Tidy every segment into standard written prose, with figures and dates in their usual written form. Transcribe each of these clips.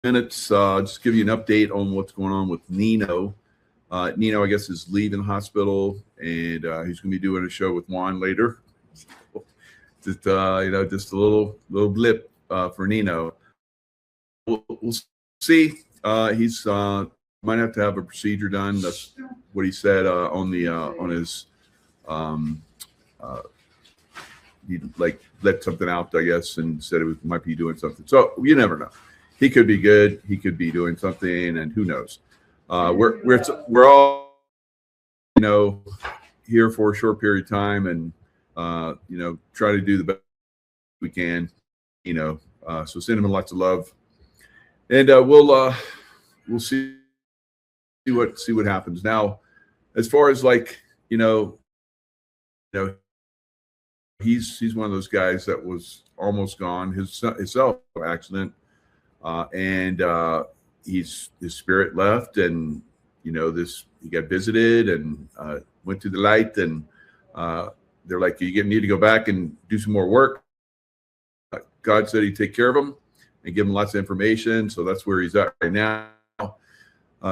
minutes, just give you an update on what's going on with Nino. Nino, I guess, is leaving the hospital, and he's going to be doing a show with Juan later. Just just a little blip for Nino. We'll see. He's might have to have a procedure done. That's what he said on his. He let something out, I guess, and said it might be doing something. So you never know. He could be good. He could be doing something, and who knows? We're all here for a short period of time, and try to do the best we can. So send him lots of love, and we'll see what happens. Now, as far as he's one of those guys that was almost gone. His accident, and his spirit left, and he got visited and went to the light, and they're like, you need to go back and do some more work. God said he'd take care of him and give him lots of information, so that's where he's at right now.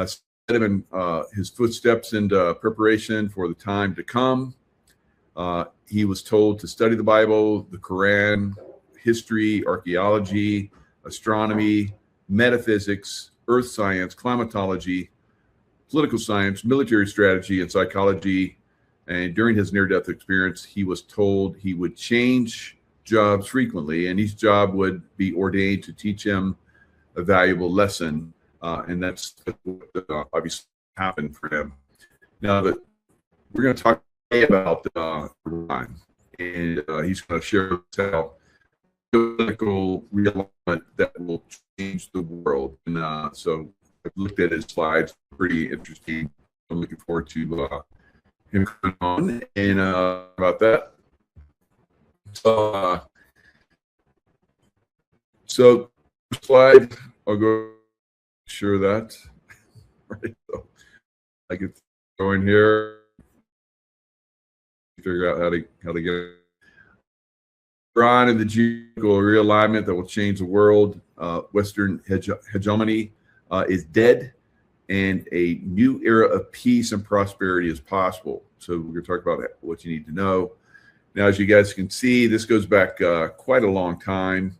Set him in his footsteps into preparation for the time to come. He was told to study the Bible, the Quran, history, archaeology, astronomy, metaphysics, earth science, climatology, political science, military strategy, and psychology. And during his near-death experience, he was told he would change jobs frequently, and each job would be ordained to teach him a valuable lesson. And that's what obviously happened for him. Now, that we're going to talk about Iran, and he's going to share how political realignment that will change the world. And so I've looked at his slides, pretty interesting. I'm looking forward to him coming on and about that. So slide, I'll go share that. Right, so I get going here. Figure out how to get it. Iran and the geopolitical realignment that will change the world. Western hegemony is dead, and a new era of peace and prosperity is possible. So we're going to talk about what you need to know. Now, as you guys can see, this goes back quite a long time.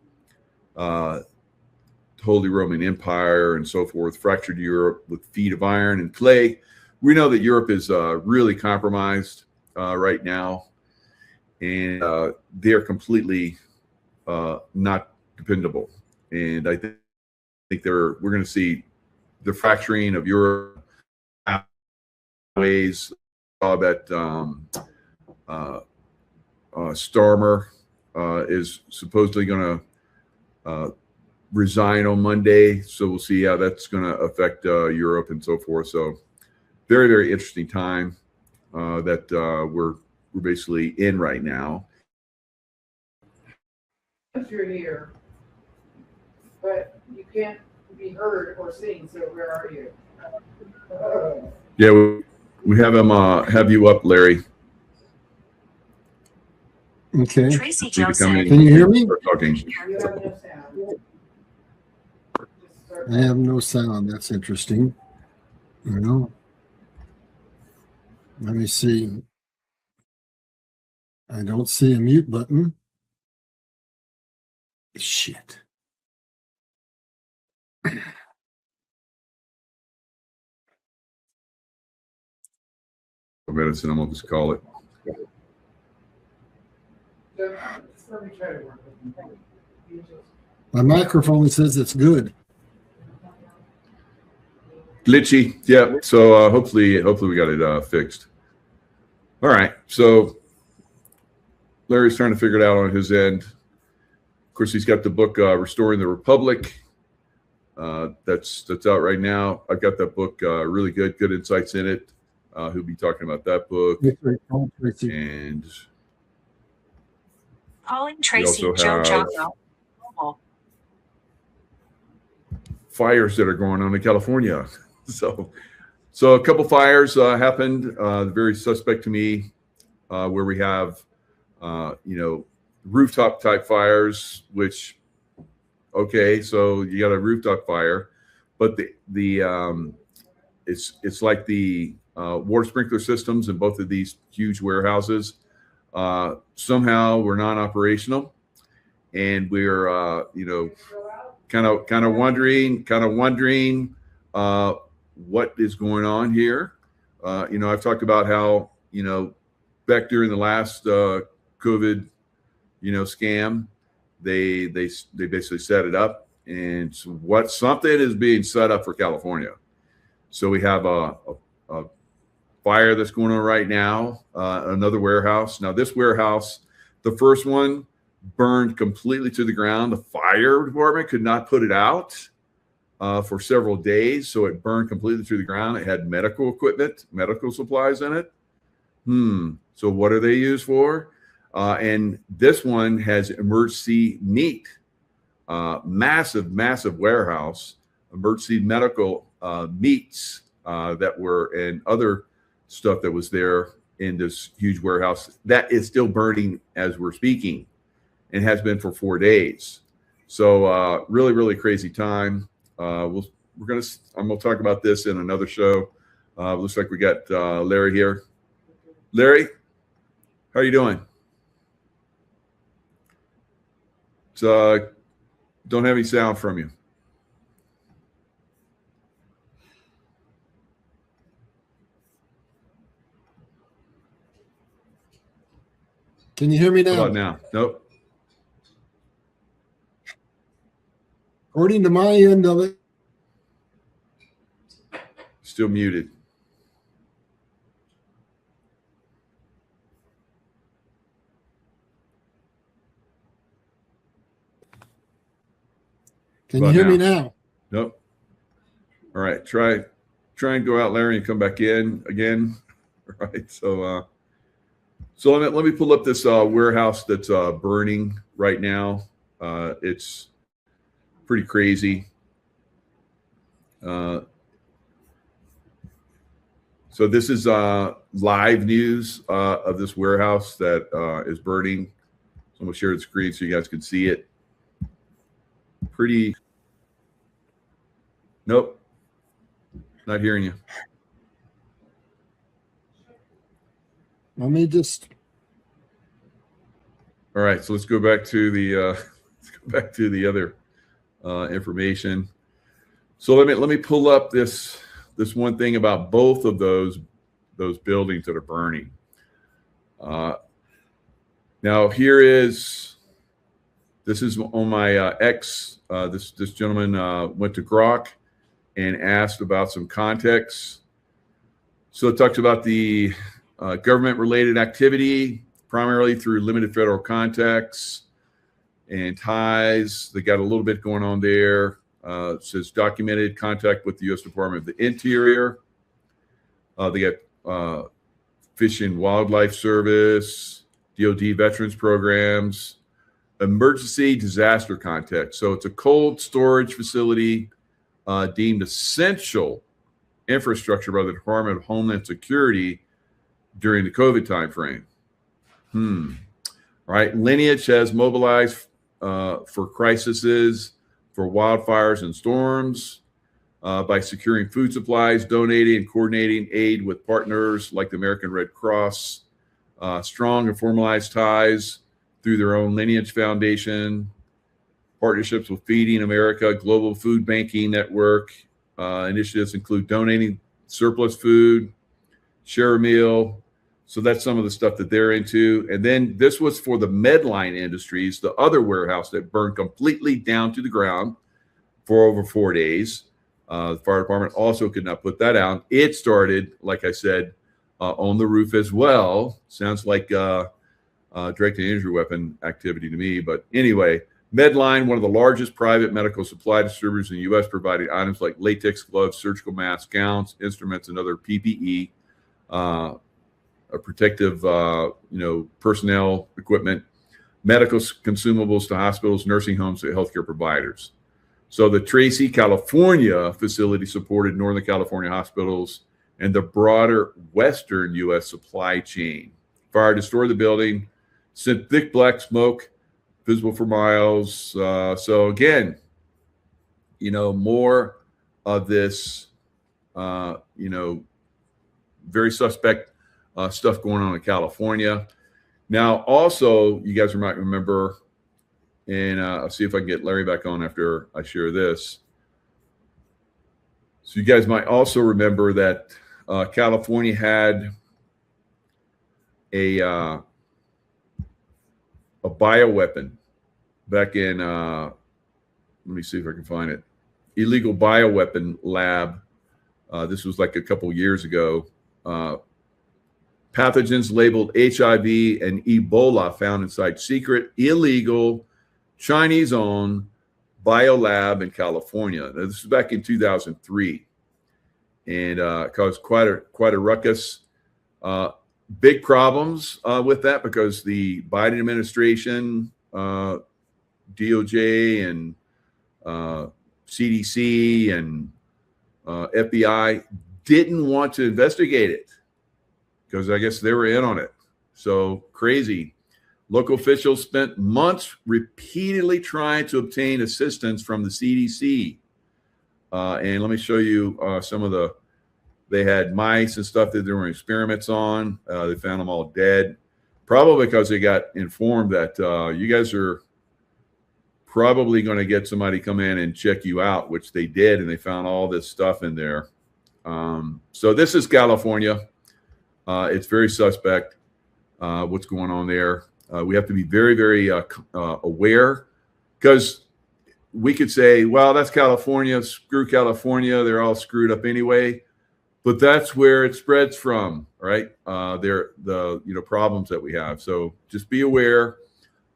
Holy Roman Empire and so forth, fractured Europe with feet of iron and clay. We know that Europe is really compromised right now, and they're completely not dependable. And I think we're going to see the fracturing of Europe ways. That Starmer is supposedly going to resign on Monday, so we'll see how that's going to affect Europe and so forth. So very, very interesting time that we're basically in right now. You're here, but you can't be heard or seen. So where are you? Yeah, we have him. Have you up, Larry? Okay. Tracy Joseph. Can you hear me? Talking. You have no sound. I have no sound. That's interesting. Let me see. I don't see a mute button. Shit. Medicine, I'm gonna just call it. Let me try to work with you. My microphone says it's good. Glitchy, yeah. So hopefully we got it fixed. All right. So Larry's trying to figure it out on his end. Of course, he's got the book "Restoring the Republic." That's out right now. I've got that book. Really good insights in it. He'll be talking about that book. And Calling Tracy also Joe have Jaco. fires that are going on in California. So a couple fires happened. Very suspect to me, where we have rooftop type fires, which okay, so you got a rooftop fire, but it's like the water sprinkler systems in both of these huge warehouses somehow were non-operational, and we're kind of wondering what is going on here. I've talked about how back during the last COVID scam, they basically set it up, and something is being set up for California. So we have a fire that's going on right now, another warehouse. Now this warehouse, the first one burned completely to the ground. The fire department could not put it out for several days, so it burned completely to the ground. It had medical equipment, medical supplies in it. So what are they used for? And this one has emergency meat, massive warehouse, emergency medical meats that were, and other stuff that was there in this huge warehouse that is still burning as we're speaking, and has been for 4 days. So really crazy time. I'm gonna talk about this in another show. Looks like we got Larry here. Larry, how are you doing? So don't have any sound from you. Can you hear me How now? about now? Nope. According to my end of it, Still muted. can you hear me now? Nope. All right. Try and go out, Larry, and come back in again. All right. So let me pull up this warehouse that's burning right now. It's pretty crazy. So this is live news of this warehouse that is burning. So I'm gonna share the screen so you guys can see it. Pretty. Nope. Not hearing you. Let me just. All right, so let's go back to the other information. So let me pull up this one thing about both of those buildings that are burning. Now this is on my X. This gentleman went to Grok and asked about some context. So it talks about the government-related activity, primarily through limited federal contacts and ties. They got a little bit going on there. It says documented contact with the U.S. Department of the Interior. They got Fish and Wildlife Service, DoD Veterans Programs, emergency disaster context. So it's a cold storage facility deemed essential infrastructure by the Department of Homeland Security during the COVID timeframe. Right. Lineage has mobilized for crises, for wildfires and storms, by securing food supplies, donating and coordinating aid with partners like the American Red Cross, strong and formalized ties through their own Lineage Foundation, partnerships with Feeding America, Global Food Banking Network. Initiatives include donating surplus food, share a meal. So that's some of the stuff that they're into. And then this was for the Medline Industries, the other warehouse that burned completely down to the ground for over 4 days. The fire department also could not put that out. It started, like I said, on the roof as well. Sounds like direct injury weapon activity to me. But anyway, Medline, one of the largest private medical supply distributors in the U.S., providing items like latex gloves, surgical masks, gowns, instruments, and other PPE, protective, personnel equipment, medical consumables to hospitals, nursing homes, to healthcare providers. So the Tracy, California facility supported Northern California hospitals and the broader Western U.S. supply chain. Fire destroyed the building, sent thick black smoke, visible for miles. So again, more of this, very suspect stuff going on in California. Now, also, you guys might remember, and I'll see if I can get Larry back on after I share this. So you guys might also remember that California had a bioweapon back in, let me see if I can find it, illegal bioweapon lab. This was like a couple years ago. Pathogens labeled HIV and Ebola found inside secret, illegal, Chinese-owned biolab in California. Now, this was back in 2003, and caused quite a ruckus. Big problems with that because the Biden administration, DOJ and CDC and FBI didn't want to investigate it because I guess they were in on it. So crazy. Local officials spent months repeatedly trying to obtain assistance from the CDC. And let me show you some of the, they had mice and stuff that they were experiments on. They found them all dead, probably because they got informed that you guys are probably going to get somebody come in and check you out, which they did, and they found all this stuff in there. So this is California. It's very suspect what's going on there. We have to be very, very aware, because we could say, well, that's California, screw California, they're all screwed up anyway. But that's where it spreads from, right? They're the problems that we have. So just be aware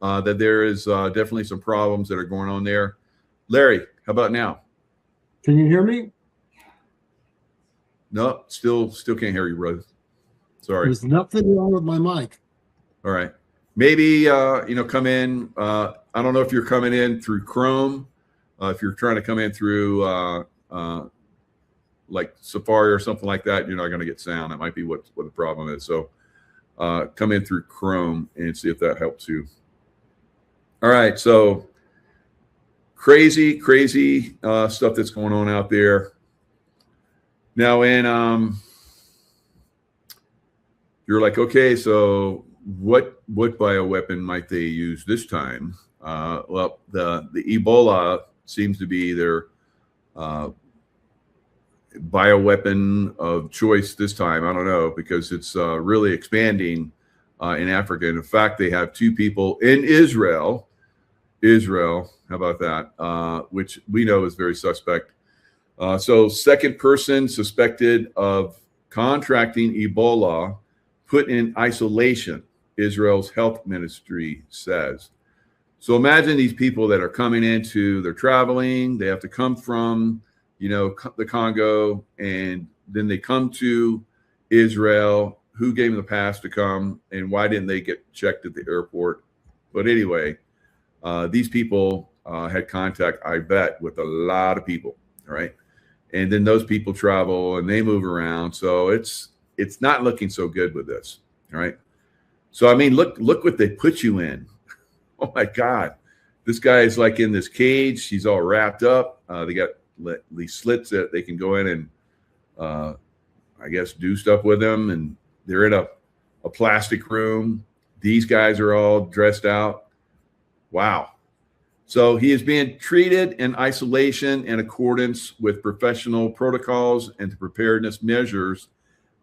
that there is definitely some problems that are going on there. Larry, how about now? Can you hear me? No, still can't hear you, brother. Sorry. There's nothing wrong with my mic. All right. Maybe come in. I don't know if you're coming in through Chrome. If you're trying to come in through like Safari or something like that, you're not going to get sound. That might be what the problem is. So come in through Chrome and see if that helps you. All right. So crazy stuff that's going on out there. Now, you're like, okay, so what bioweapon might they use this time? Well, the Ebola seems to be their bioweapon of choice this time. I don't know, because it's really expanding in Africa. And in fact, they have 2 people in Israel. How about that? Which we know is very suspect. So second person suspected of contracting Ebola put in isolation, Israel's health ministry says. So imagine these people that are coming they're traveling, they have to come from, the Congo, and then they come to Israel. Who gave them the pass to come, and why didn't they get checked at the airport? But anyway, these people had contact, I bet, with a lot of people, right? And then those people travel and they move around. So it's not looking so good with this, right? So, I mean, look what they put you in. Oh, my God. This guy is like in this cage. He's all wrapped up. They got these slits that they can go in and, I guess, do stuff with them. And they're in a plastic room. These guys are all dressed out. Wow. So he is being treated in isolation in accordance with professional protocols and the preparedness measures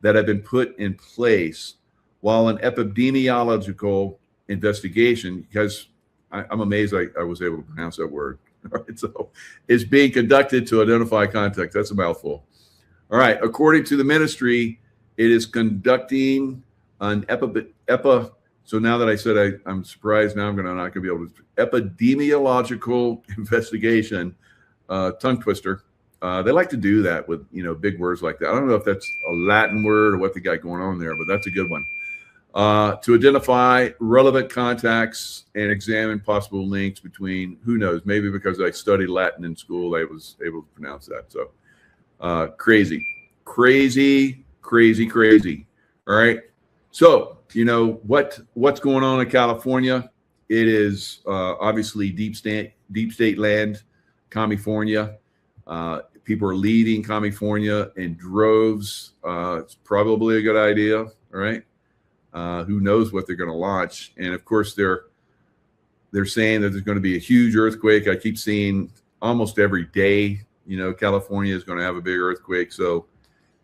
that have been put in place, while an epidemiological investigation, because I'm amazed I was able to pronounce that word. All right, so is being conducted to identify contacts. That's a mouthful. All right. According to the ministry, it is conducting an so now that I said I'm surprised, now I'm not going to be able to. Epidemiological investigation, tongue twister. They like to do that with big words like that. I don't know if that's a Latin word or what they got going on there, but that's a good one. To identify relevant contacts and examine possible links between, who knows, maybe because I studied Latin in school, I was able to pronounce that. So crazy. All right. So, what's going on in California? It is obviously deep state land, California. People are leaving California in droves. It's probably a good idea, right? Who knows what they're going to launch? And of course, they're saying that there's going to be a huge earthquake. I keep seeing almost every day, California is going to have a big earthquake. So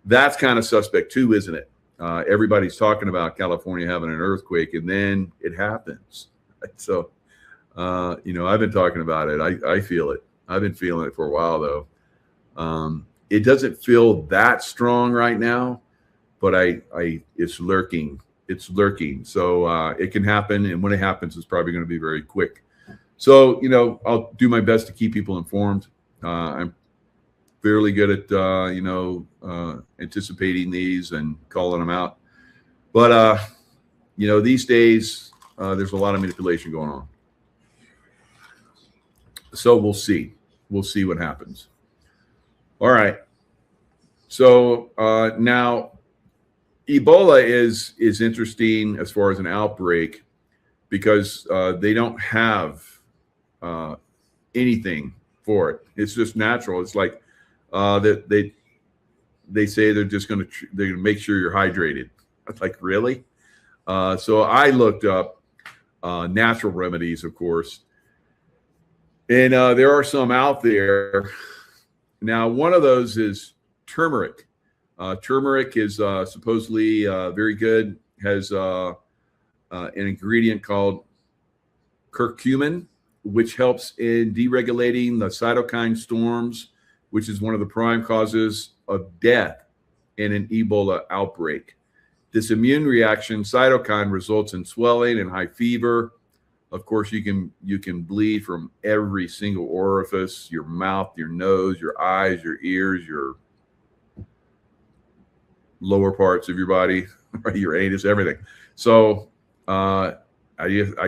that's kind of suspect too, isn't it? Everybody's talking about California having an earthquake, and then it happens. So, I've been talking about it. I feel it. I've been feeling it for a while, though. It doesn't feel that strong right now, but it's lurking. It's lurking. So it can happen, and when it happens, it's probably going to be very quick. So, I'll do my best to keep people informed. I'm fairly good at, anticipating these and calling them out. But, these days, there's a lot of manipulation going on. So we'll see. We'll see what happens. All right. So now Ebola is interesting as far as an outbreak because they don't have anything for it. It's just natural. It's like that they say they're going to make sure you're hydrated. It's like, really? So I looked up natural remedies, of course, and there are some out there. Now, one of those is turmeric. Turmeric is supposedly very good. Has an ingredient called curcumin, which helps in deregulating the cytokine storms, which is one of the prime causes of death in an Ebola outbreak. This immune reaction, cytokine, results in swelling and high fever. Of course, you can bleed from every single orifice: your mouth, your nose, your eyes, your ears, your lower parts of your body, your anus, everything. So I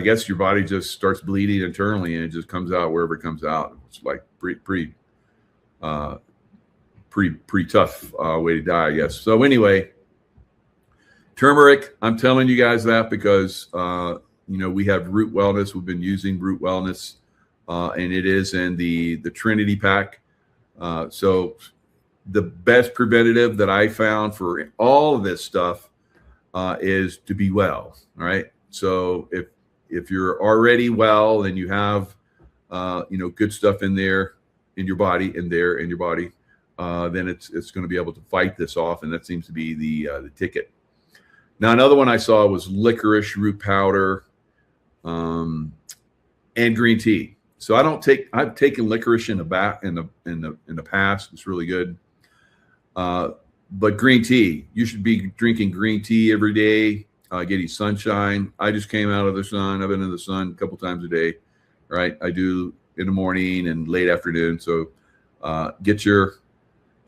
guess your body just starts bleeding internally, and it just comes out wherever it comes out. It's like pretty tough way to die, I guess. So anyway, turmeric. I'm telling you guys that because we have Root Wellness. We've been using Root Wellness, and it is in the Trinity pack. So the best preventative that I found for all of this stuff is to be well. All right. So if you're already well and you have good stuff in there in your body, then it's going to be able to fight this off, and that seems to be the ticket. Now, another one I saw was licorice root powder and green tea. So I've taken licorice in the past. It's really good. But green tea, you should be drinking green tea every day, getting sunshine. I just came out of the sun. I've been in the sun a couple times a day, right? I do in the morning and late afternoon. So get your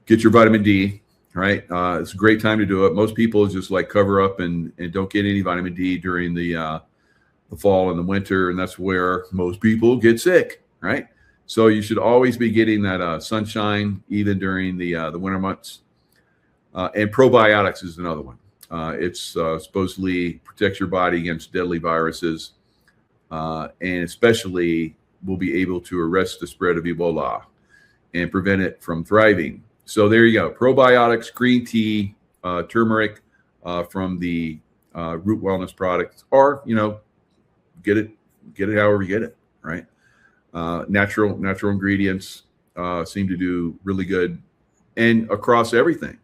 vitamin D, right? It's a great time to do it. Most people just like cover up and don't get any vitamin D during the fall and the winter, and that's where most people get sick, right? So you should always be getting that sunshine, even during the winter months. And probiotics is another one. It's supposedly protects your body against deadly viruses, and especially will be able to arrest the spread of Ebola and prevent it from thriving. So there you go. Probiotics, green tea, turmeric from the Root Wellness products, or get it however you get it, right? Natural ingredients seem to do really good, and across everything.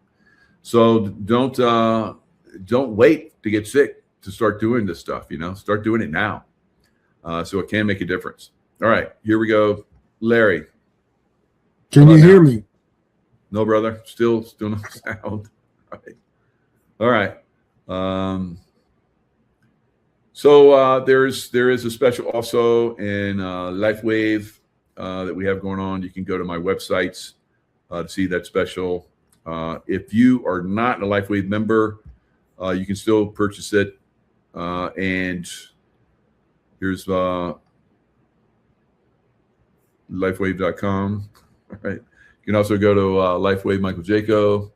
So don't wait to get sick to start doing this stuff. Start doing it now, so it can make a difference. All right, here we go, Larry. Can you hear me? No, brother. Still no sound. All right. So there is a special also in LifeWave that we have going on. You can go to my websites to see that special. If you are not a LifeWave member, you can still purchase it. And here's lifewave.com. All right. You can also go to LifeWave Michael Jaco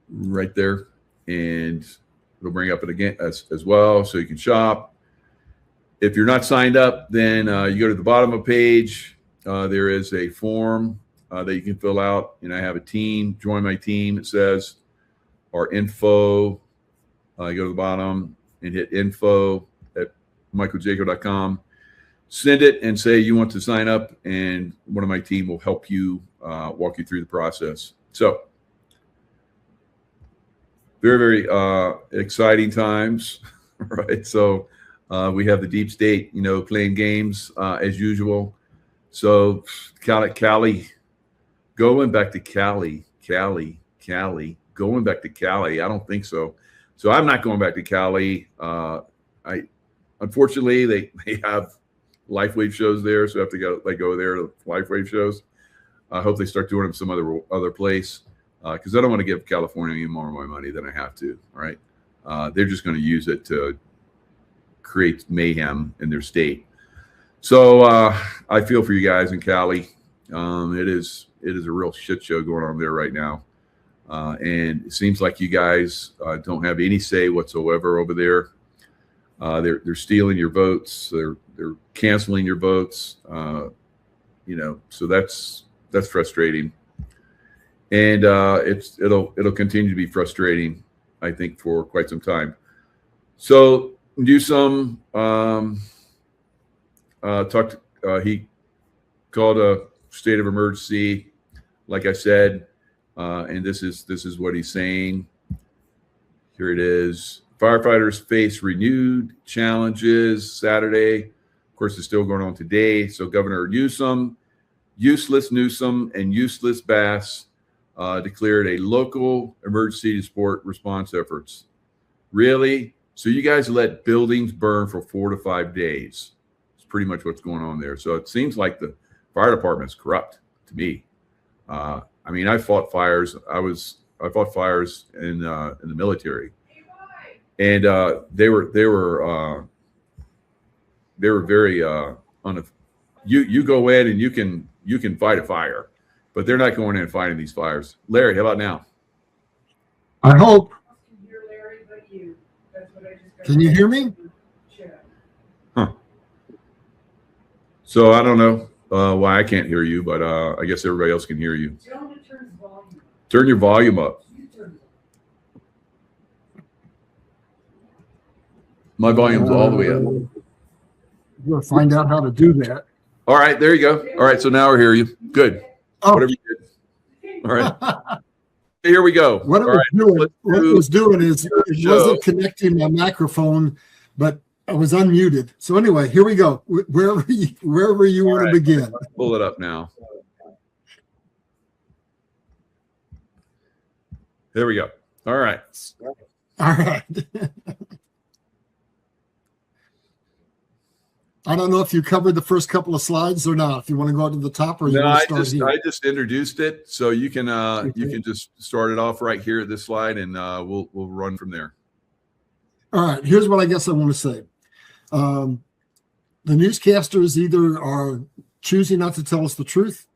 right there, and it'll bring up it again as well, so you can shop. If you're not signed up, then you go to the bottom of the page, there is a form that you can fill out, and I have a team. Join my team. It says, or info. You go to the bottom and hit info at michaeljaco.com. Send it and say you want to sign up, and one of my team will help you walk you through the process. So, very, very exciting times, right? So, we have the deep state, playing games as usual. So, Cali, going back to Cali, going back to Cali. I don't think so. So I'm not going back to Cali. Unfortunately, they have LifeWave shows there, so I have to go there to LifeWave shows. I hope they start doing them some other place, because I don't want to give California any more of my money than I have to. Right? They're just going to use it to create mayhem in their state. So I feel for you guys in Cali. It is a real shit show going on there right now. And it seems like you guys don't have any say whatsoever over there. They're stealing your votes. They're canceling your votes. So that's frustrating, and it'll continue to be frustrating, I think, for quite some time. So Newsom he called a state of emergency, like I said. And this is what he's saying. Here it is. Firefighters face renewed challenges Saturday. Of course, it's still going on today. So Governor Newsom, and useless Bass declared a local emergency to support response efforts. Really? So you guys let buildings burn for 4 to 5 days. It's pretty much what's going on there. So it seems like the fire department is corrupt to me. I mean, I fought fires. I fought fires in the military, and they were very you go in and you can fight a fire, but they're not going in and fighting these fires. Larry, how about now? I hope. Can Can you hear me? Huh. So I don't know why I can't hear you, but I guess everybody else can hear you. Turn your volume up. My volume's all the way up. We'll find out how to do that. All right, there you go. All right, so now we hear you. Good. Oh. Whatever you did. All right. Here we go. What it was doing is it wasn't connecting my microphone, but I was unmuted. So anyway, here we go. Wherever you want to begin. Pull it up now. There we go. All right. All right. I don't know if you covered the first couple of slides or not. If you want to go to the top, or you want to start here. I just introduced it, so you can just start it off right here at this slide, and we'll run from there. All right. Here's what I guess I want to say. The newscasters either are choosing not to tell us the truth,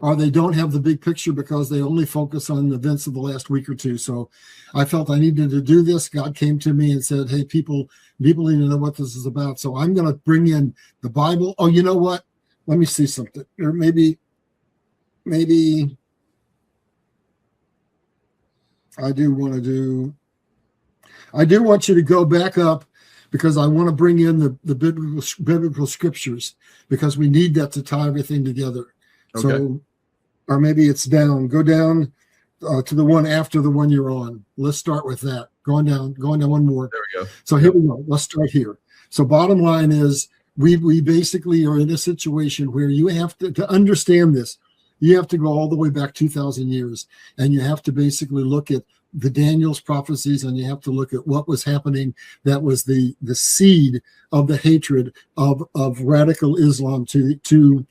or they don't have the big picture because they only focus on the events of the last week or two. So I felt I needed to do this. God came to me and said, hey, people need to know what this is about. So I'm going to bring in the Bible. Oh, you know what? Let me see something. Or maybe I do want you to go back up, because I want to bring in the biblical scriptures, because we need that to tie everything together. Okay. So, or maybe it's down. Go down to the one after the one you're on. Let's start with that. Going down one more. There we go. So here we go. Let's start here. So bottom line is we basically are in a situation where you have to understand this. You have to go all the way back 2,000 years, and you have to basically look at the Daniel's prophecies, and you have to look at what was happening. That was the seed of the hatred of radical Islam to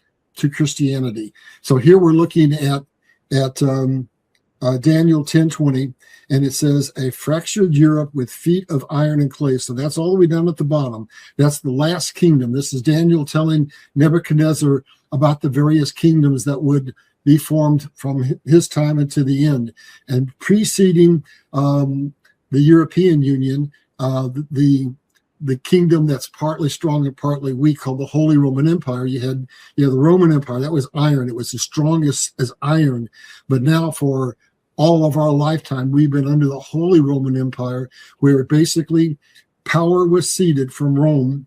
Christianity. So here we're looking at Daniel 10:20, and it says a fractured Europe with feet of iron and clay. So that's all the way down at the bottom. That's the last kingdom. This is Daniel telling Nebuchadnezzar about the various kingdoms that would be formed from his time until the end. And preceding the European Union, the the kingdom that's partly strong and partly weak, called the Holy Roman Empire. You had the Roman Empire, that was iron. It was as strong as iron. But now for all of our lifetime, we've been under the Holy Roman Empire, where basically power was ceded from Rome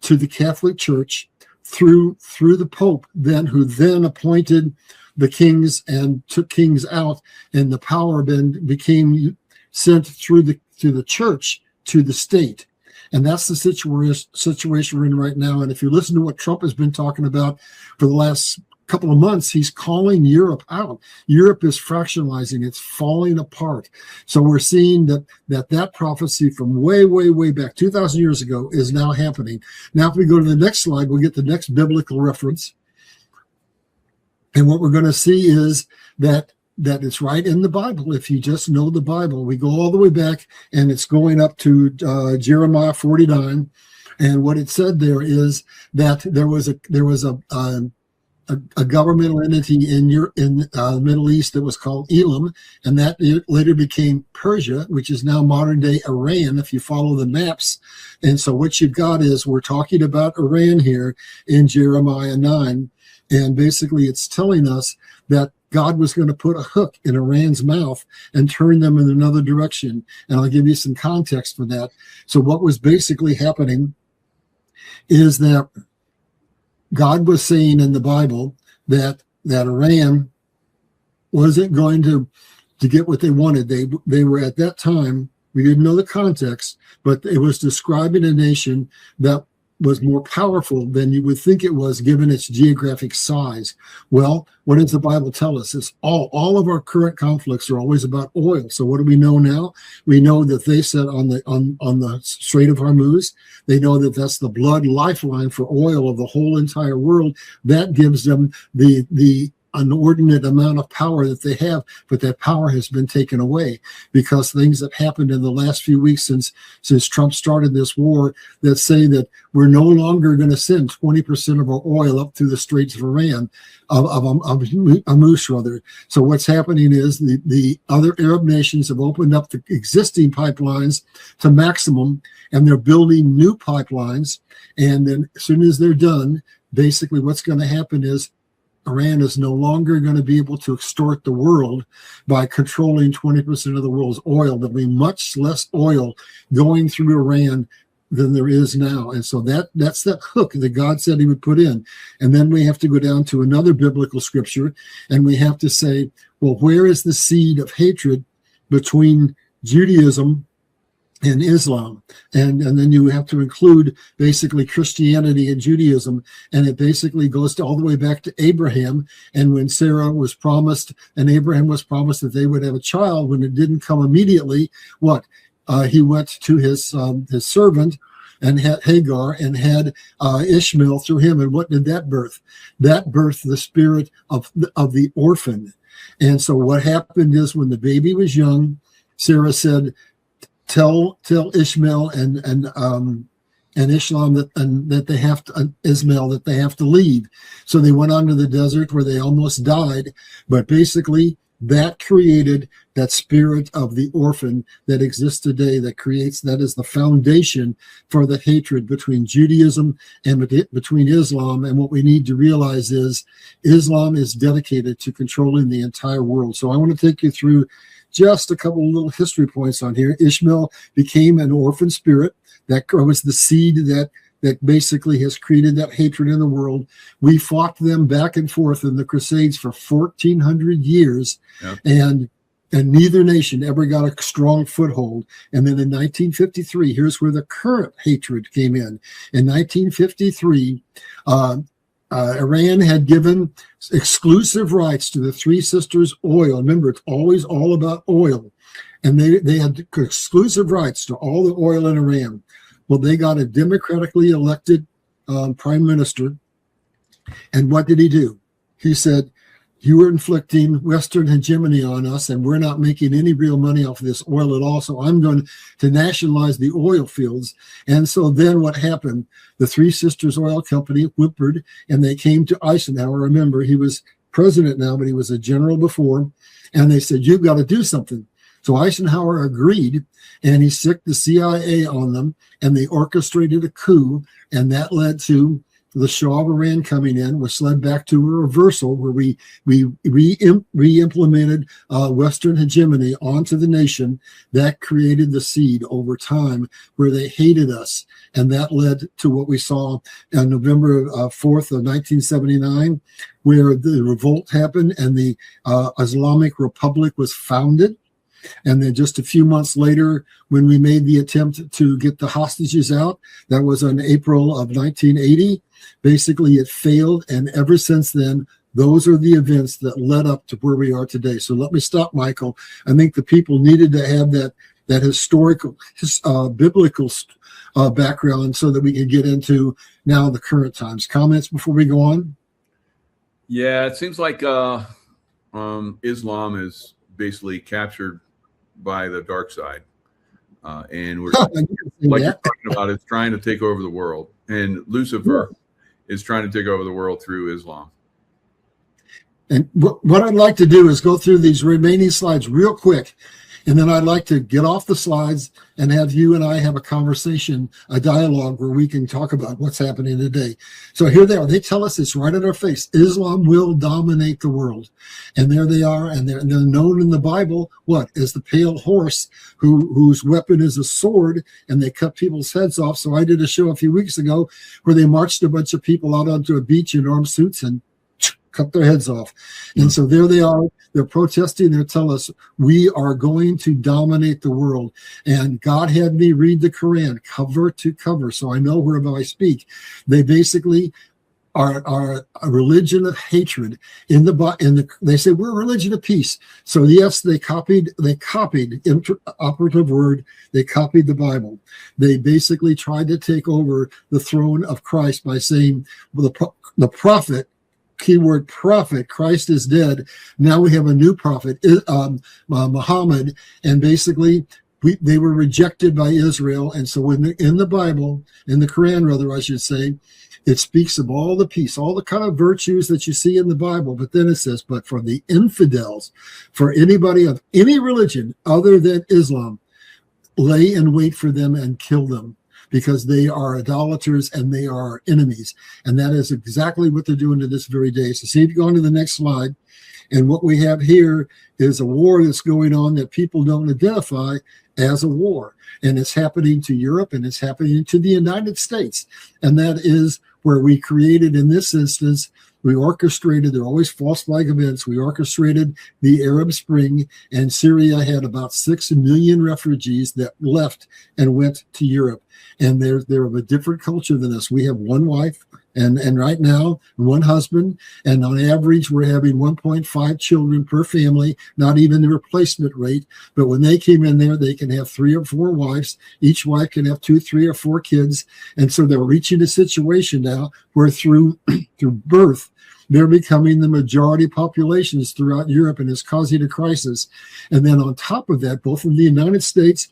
to the Catholic Church through the Pope, who then appointed the kings and took kings out, and the power then became sent through the church to the state. And that's the situation we're in right now. And if you listen to what Trump has been talking about for the last couple of months, he's calling Europe out. Europe is fractionalizing. It's falling apart. So we're seeing that prophecy from way, way, way back 2,000 years ago is now happening. Now, if we go to the next slide, we'll get the next biblical reference. And what we're going to see is that it's right in the Bible. If you just know the Bible, we go all the way back, and it's going up to Jeremiah 49. And what it said there is that there was a governmental entity in the Middle East that was called Elam, and that later became Persia, which is now modern day Iran, if you follow the maps. And so what you've got is, we're talking about Iran here in Jeremiah 9. And basically it's telling us that God was going to put a hook in Iran's mouth and turn them in another direction. And I'll give you some context for that. So what was basically happening is that God was saying in the Bible that Iran wasn't going to get what they wanted. They were, at that time, we didn't know the context, but it was describing a nation that was more powerful than you would think it was, given its geographic size. Well, what does the Bible tell us? It's all of our current conflicts are always about oil. So what do we know now? We know that they said on the Strait of Hormuz, they know that that's the blood lifeline for oil of the whole entire world. That gives them the inordinate amount of power that they have, but that power has been taken away because things that happened in the last few weeks since Trump started this war that say that we're no longer going to send 20% of our oil up through the Straits of Iran, of Hormuz rather. So what's happening is the other Arab nations have opened up the existing pipelines to maximum, and they're building new pipelines. And then as soon as they're done, basically what's going to happen is Iran is no longer going to be able to extort the world by controlling 20% of the world's oil. There'll be much less oil going through Iran than there is now. And so that's that hook that God said he would put in. And then we have to go down to another biblical scripture, and we have to say, well, where is the seed of hatred between Judaism and Islam? And then you have to include basically Christianity and Judaism, and it basically goes all the way back to Abraham. And when Sarah was promised and Abraham was promised that they would have a child, when it didn't come immediately, he went to his servant and had Hagar and had Ishmael through him. And what did that birth? That birthed the spirit of the orphan. And so what happened is, when the baby was young, Sarah said, Tell Ishmael and Islam that they have to, Ismail, that they have to leave. So they went on to the desert where they almost died. But basically, that created that spirit of the orphan that exists today. That is the foundation for the hatred between Judaism and between Islam. And what we need to realize is Islam is dedicated to controlling the entire world. So I want to take you through just a couple of little history points on here. Ishmael became an orphan spirit. That was the seed that basically has created that hatred in the world. We fought them back and forth in the Crusades for 1,400 years, yep. and neither nation ever got a strong foothold. And then in 1953, here's where the current hatred came in. In 1953, Iran had given exclusive rights to the Three Sisters oil. Remember, it's always all about oil. And they had exclusive rights to all the oil in Iran. Well, they got a democratically elected prime minister. And what did he do? He said, you are inflicting Western hegemony on us, and we're not making any real money off of this oil at all. So I'm going to nationalize the oil fields. And so then what happened? The Three Sisters Oil Company whimpered, and they came to Eisenhower. Remember, he was president now, but he was a general before. And they said, you've got to do something. So Eisenhower agreed, and he sicked the CIA on them, and they orchestrated a coup, and that led to the Shah of Iran coming in, which led back to a reversal where we re-implemented Western hegemony onto the nation. That created the seed over time where they hated us. And that led to what we saw on November 4th of 1979, where the revolt happened and the Islamic Republic was founded. And then just a few months later, when we made the attempt to get the hostages out, that was in April of 1980. Basically, it failed. And ever since then, those are the events that led up to where we are today. So let me stop, Michael. I think the people needed to have that historical, biblical background so that we can get into now the current times. Comments before we go on? Yeah, it seems like Islam is basically captured by the dark side. And we're like you're talking about, it's trying to take over the world. And Lucifer is trying to take over the world through Islam. And what I'd like to do is go through these remaining slides real quick. And then I'd like to get off the slides and have you and I have a conversation, a dialogue where we can talk about what's happening today. So here they are. They tell us it's right in our face. Islam will dominate the world. And there they are. And they're known in the Bible, what? As the pale horse whose weapon is a sword, and they cut people's heads off. So I did a show a few weeks ago where they marched a bunch of people out onto a beach in armed suits and cut their heads off. And so there they are. They're protesting. They're telling us we are going to dominate the world. And God had me read the Quran cover to cover, so I know wherever I speak. They basically are a religion of hatred. They say we're a religion of peace. So yes, they copied operative word. They copied the Bible. They basically tried to take over the throne of Christ by saying the prophet. Keyword prophet, Christ is dead. Now we have a new prophet, Muhammad, and basically they were rejected by Israel. And so in the Bible, in the Quran rather, I should say, it speaks of all the peace, all the kind of virtues that you see in the Bible. But then it says, but for the infidels, for anybody of any religion other than Islam, lay in wait for them and kill them, because they are idolaters and they are our enemies. And that is exactly what they're doing to this very day. So see if you go on to the next slide. And what we have here is a war that's going on that people don't identify as a war. And it's happening to Europe and it's happening to the United States. And that is where we created, in this instance, we orchestrated, there are always false flag events. We orchestrated the Arab Spring, and Syria had about 6 million refugees that left and went to Europe. And they're of a different culture than us. We have one wife and right now one husband. And on average, we're having 1.5 children per family, not even the replacement rate. But when they came in there, they can have 3 or 4 wives. Each wife can have 2, 3, or 4 kids. And so they're reaching a situation now where through birth, they're becoming the majority populations throughout Europe, and it's causing a crisis. And then on top of that, both in the United States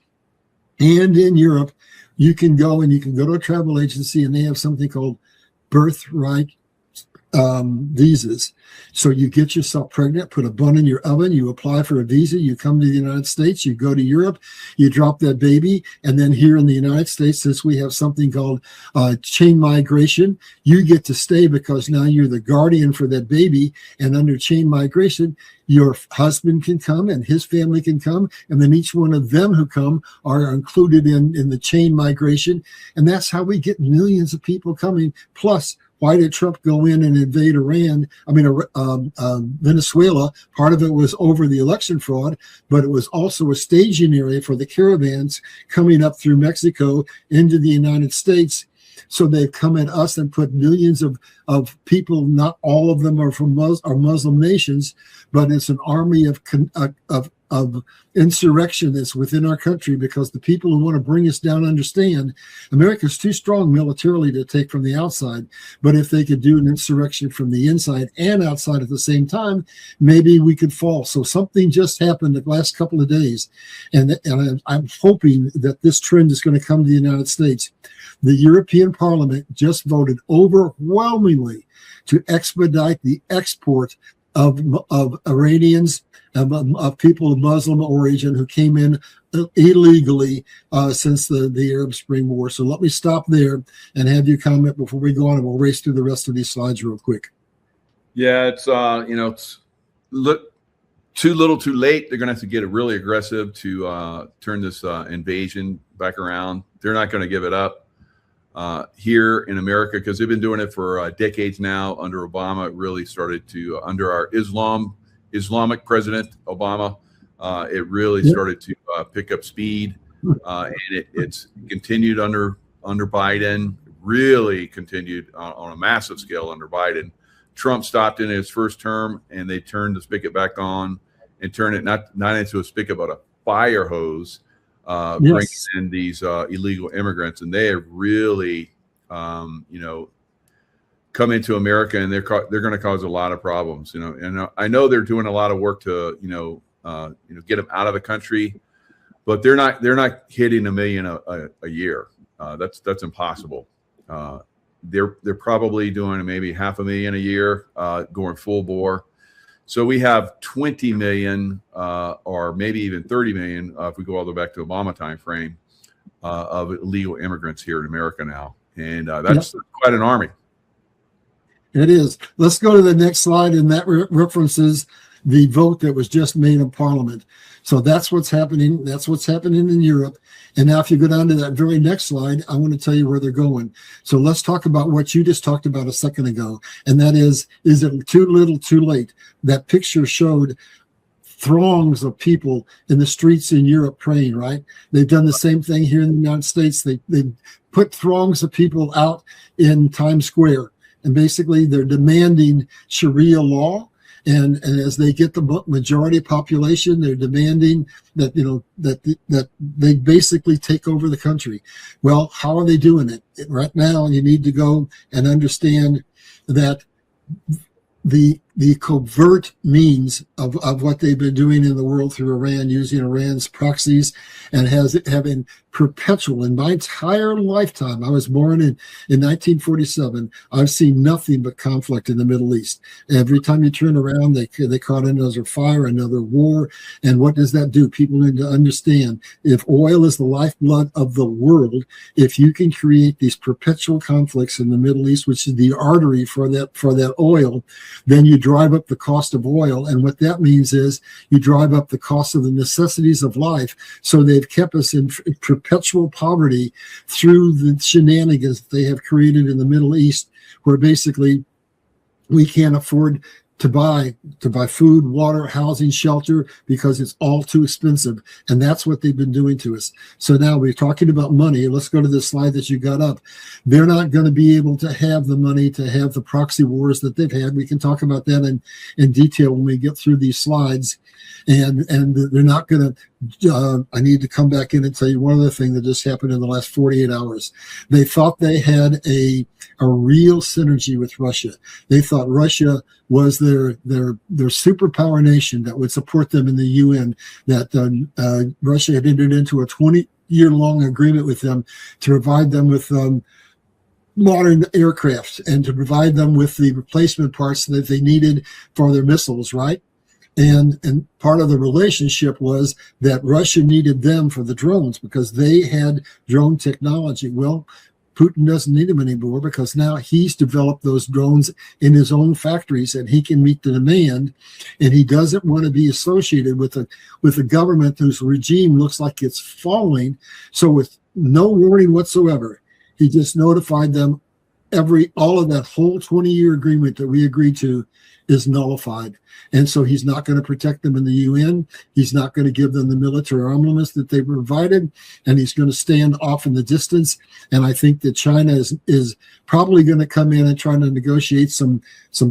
and in Europe, you can go to a travel agency and they have something called birthright visas. So you get yourself pregnant, put a bun in your oven, you apply for a visa, you come to the United States, you go to Europe, you drop that baby, and then here in the United States, since we have something called chain migration, you get to stay because now you're the guardian for that baby, and under chain migration, your husband can come and his family can come, and then each one of them who come are included in the chain migration, and that's how we get millions of people coming. Plus, why did Trump go in and invade Venezuela? Part of it was over the election fraud, but it was also a staging area for the caravans coming up through Mexico into the United States. So they've come at us and put millions of people, not all of them are from Muslim nations, but it's an army of insurrection that's within our country, because the people who want to bring us down understand America's too strong militarily to take from the outside. But if they could do an insurrection from the inside and outside at the same time, maybe we could fall. So something just happened the last couple of days. And I'm hoping that this trend is going to come to the United States. The European Parliament just voted overwhelmingly to expedite the export of Iranians, of people of Muslim origin who came in illegally since the Arab Spring War. So let me stop there and have you comment before we go on, and we'll race through the rest of these slides real quick. Yeah, it's it's too little, too late. They're going to have to get really aggressive to turn this invasion back around. They're not going to give it up here in America because they've been doing it for decades now. Under Obama, it really started to under our Islamic president Obama. It really started to pick up speed, and it's continued under Biden. Really continued on a massive scale under Biden. Trump stopped in his first term, and they turned the spigot back on and turned it not into a spigot but a fire hose, bringing in these illegal immigrants, and they have really, come into America, and they're going to cause a lot of problems. And I know they're doing a lot of work to get them out of the country, but they're not hitting 1 million a year. That's impossible. They're probably doing maybe 500,000 a year, going full bore. So we have 20 million, or maybe even 30 million, if we go all the way back to Obama time frame, of illegal immigrants here in America now, and that's quite an army. It is. Let's go to the next slide, and that references the vote that was just made in Parliament. So that's what's happening. That's what's happening in Europe. And now if you go down to that very next slide, I want to tell you where they're going. So let's talk about what you just talked about a second ago. And that is it too little, too late? That picture showed throngs of people in the streets in Europe praying, right? They've done the same thing here in the United States. They put throngs of people out in Times Square. And basically they're demanding Sharia law. And as they get the majority population, they're demanding that that they basically take over the country. Well, how are they doing it? Right now, you need to go and understand that the covert means of what they've been doing in the world through Iran, using Iran's proxies, and having perpetual. In my entire lifetime, I was born in 1947. I've seen nothing but conflict in the Middle East. Every time you turn around, they caught another fire, another war. And what does that do? People need to understand, if oil is the lifeblood of the world, if you can create these perpetual conflicts in the Middle East, which is the artery for that oil, then you drive up the cost of oil. And what that means is you drive up the cost of the necessities of life. So they've kept us in perpetual poverty through the shenanigans that they have created in the Middle East, where basically we can't afford to buy food, water, housing, shelter, because it's all too expensive. And that's what they've been doing to us. So now we're talking about money. Let's go to the slide that you got up. They're not going to be able to have the money to have the proxy wars that they've had. We can talk about that in detail when we get through these slides. And they're not going to, I need to come back in and tell you one other thing that just happened in the last 48 hours. They thought they had a real synergy with Russia. They thought Russia was their superpower nation that would support them in the UN, that Russia had entered into a 20-year-long agreement with them to provide them with modern aircraft and to provide them with the replacement parts that they needed for their missiles, right? And part of the relationship was that Russia needed them for the drones because they had drone technology. Well, Putin doesn't need them anymore because now he's developed those drones in his own factories and he can meet the demand. And he doesn't want to be associated with a government whose regime looks like it's falling. So with no warning whatsoever, he just notified them all of that whole 20-year agreement that we agreed to is nullified. And so he's not going to protect them in the UN. He's not going to give them the military armaments that they provided. And he's going to stand off in the distance. And I think that China is probably going to come in and try to negotiate some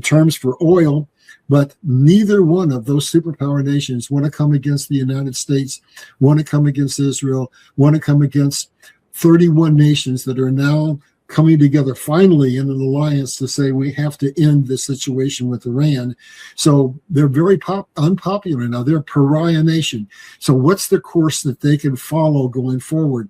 terms for oil. But neither one of those superpower nations want to come against the United States, want to come against Israel, want to come against 31 nations that are now coming together finally in an alliance to say we have to end this situation with Iran. So they're very unpopular now. They're a pariah nation. So what's the course that they can follow going forward?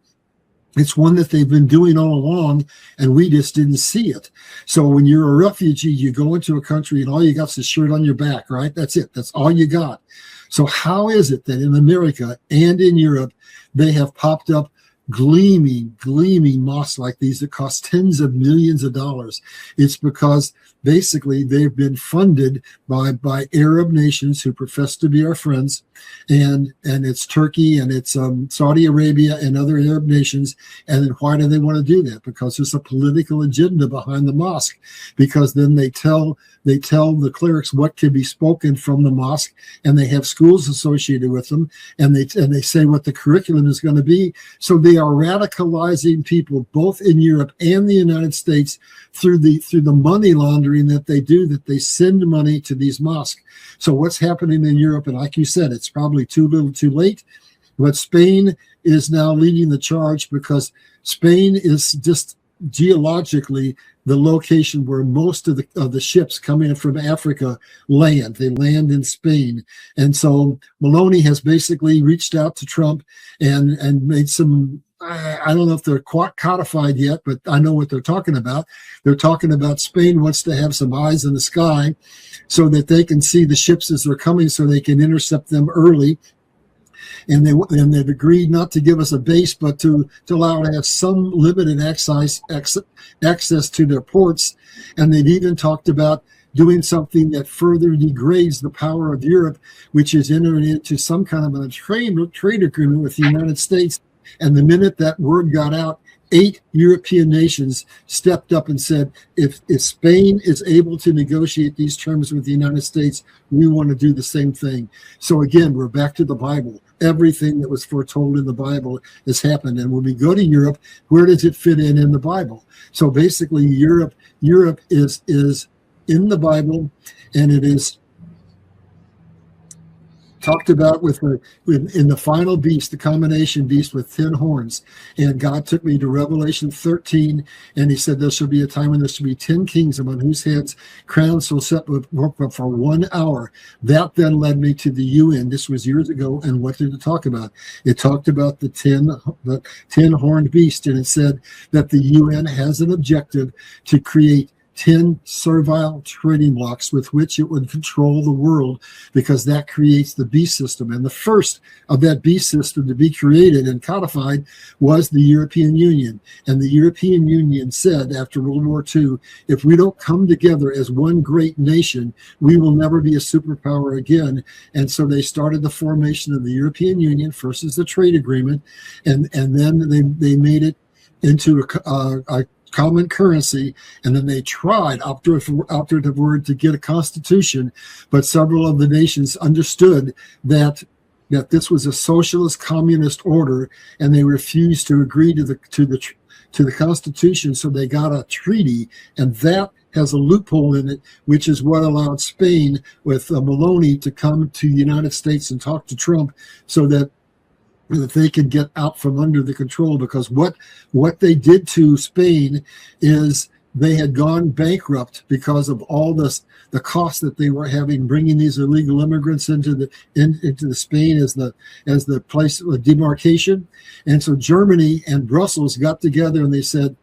It's one that they've been doing all along, and we just didn't see it. So when you're a refugee, you go into a country and all you got is a shirt on your back, right? That's it. That's all you got. So how is it that in America and in Europe, they have popped up gleaming mosques like these that cost tens of millions of dollars? It's because basically they've been funded by Arab nations who profess to be our friends, and it's Turkey and it's Saudi Arabia and other Arab nations. And then why do they want to do that? Because there's a political agenda behind the mosque, because then they tell the clerics what can be spoken from the mosque, and they have schools associated with them, and they say what the curriculum is going to be. So they are radicalizing people both in Europe and the United States through the money laundering that they do, that they send money to these mosques. So what's happening in Europe, and like you said, it's probably too little too late, but Spain is now leading the charge, because Spain is just geologically the location where most of the ships coming from Africa land. They land in Spain. And so Maloney has basically reached out to Trump and made some, I don't know if they're quite codified yet, but I know what they're talking about. They're talking about Spain wants to have some eyes in the sky so that they can see the ships as they're coming, so they can intercept them early. And they've agreed not to give us a base, but to allow to have some limited access to their ports. And they've even talked about doing something that further degrades the power of Europe, which is entering into some kind of a trade agreement with the United States. And the minute that word got out, 8 European nations stepped up and said, if Spain is able to negotiate these terms with the United States, we want to do the same thing. So again, we're back to the Bible. Everything that was foretold in the Bible has happened. And when we go to Europe, where does it fit in the Bible? So basically, Europe is in the Bible, and it is talked about in the final beast, the combination beast with 10 horns. And God took me to Revelation 13, and he said there shall be a time when there shall be 10 kings, upon whose heads crowns shall set for 1 hour. That then led me to the UN. This was years ago. And what did it talk about? It talked about the 10 horned beast, and it said that the UN has an objective to create 10 servile trading blocks with which it would control the world, because that creates the beast system. And the first of that beast system to be created and codified was the European Union. And the European Union said after World War II, if we don't come together as one great nation, we will never be a superpower again. And so they started the formation of the European Union, first as the trade agreement, and then they made it into a common currency, and then they tried operative word to get a constitution, but several of the nations understood that this was a socialist communist order, and they refused to agree to the constitution. So they got a treaty, and that has a loophole in it, which is what allowed Spain with Maloney to come to the United States and talk to Trump, so that they could get out from under the control. Because what they did to Spain is they had gone bankrupt because of all the costs that they were having bringing these illegal immigrants into the Spain as the place of demarcation. And so Germany and Brussels got together and they said,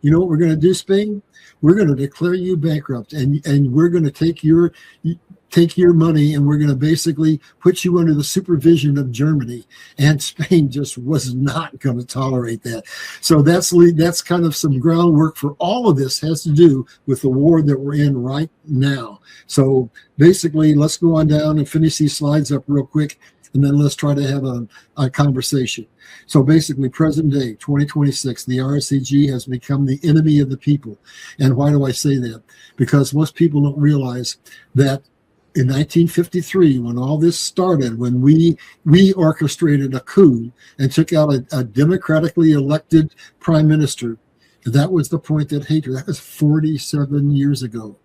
you know what we're going to do, Spain? We're going to declare you bankrupt, and we're going to take your money, and we're going to basically put you under the supervision of Germany. And Spain just was not going to tolerate that. So that's kind of some groundwork for all of this. Has to do with the war that we're in right now. So basically, let's go on down and finish these slides up real quick, and then let's try to have a conversation. So basically, present day, 2026, the RSCG has become the enemy of the people. And why do I say that? Because most people don't realize that in 1953, when all this started, when we orchestrated a coup and took out a democratically elected prime minister, that was the point that hatred. That was 47 years ago.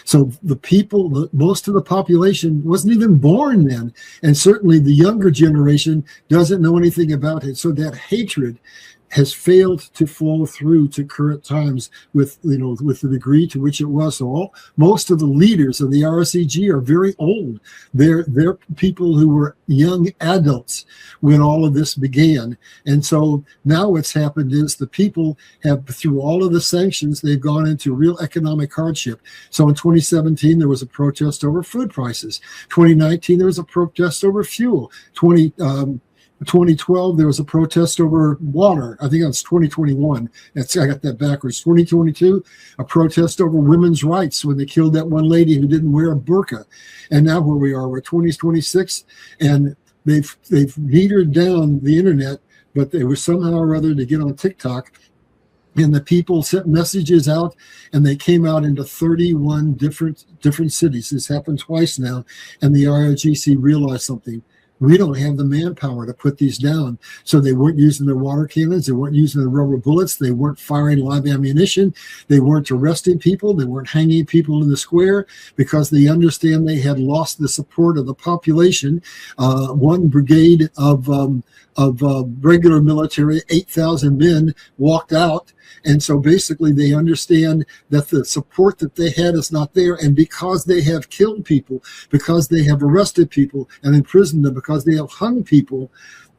So the people, most of the population wasn't even born then. And certainly the younger generation doesn't know anything about it. So that hatred has failed to flow through to current times with the degree to which it was. So most of the leaders of the RSCG are very old. They're people who were young adults when all of this began. And so now what's happened is the people have, through all of the sanctions, they've gone into real economic hardship. So in 2017, there was a protest over food prices. 2019, there was a protest over fuel. 2012, there was a protest over water. I think that's 2021. I got that backwards. 2022, a protest over women's rights when they killed that one lady who didn't wear a burqa. And now where we are, we're 2026, and they've metered down the internet, but they were somehow or other to get on TikTok. And the people sent messages out, and they came out into 31 different cities. This happened twice now, and the IRGC realized something. We don't have the manpower to put these down. So they weren't using their water cannons. They weren't using the rubber bullets. They weren't firing live ammunition. They weren't arresting people. They weren't hanging people in the square because they understand they had lost the support of the population. One brigade of regular military, 8,000 men, walked out. And so basically they understand that the support that they had is not there. And because they have killed people, because they have arrested people and imprisoned them, because they have hung people,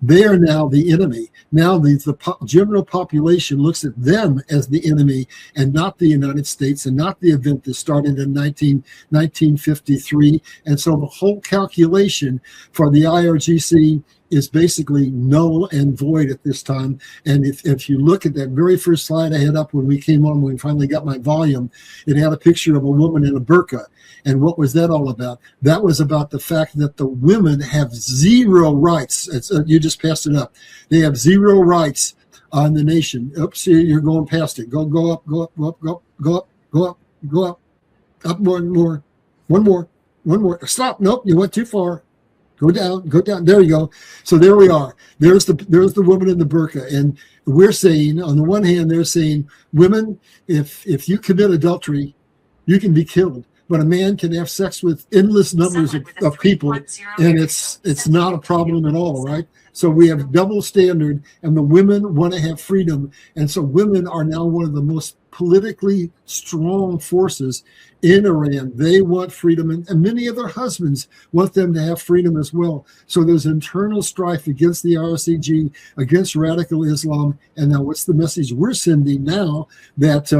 they are now the enemy. Now the general population looks at them as the enemy and not the United States and not the event that started in 1953. And so the whole calculation for the IRGC is basically null and void at this time. And if you look at that very first slide I had up when we came on, when we finally got my volume, it had a picture of a woman in a burqa. And what was that all about? That was about the fact that the women have zero rights. You just passed it up. They have zero rights on the nation. Oops, you're going past it. Go up, go up, go up, go up, go up, go up, up one more. Stop. Nope, you went too far. Go down. There you go. So there we are. There's the woman in the burqa. And we're saying, on the one hand, they're saying, women, if you commit adultery, you can be killed. But a man can have sex with endless numbers of people, and it's not a problem at all, right? So we have double standard, and the women want to have freedom. And so women are now one of the most politically strong forces in Iran. They want freedom, and many of their husbands want them to have freedom as well. So there's internal strife against the RSCG, against radical Islam. And now what's the message we're sending now? That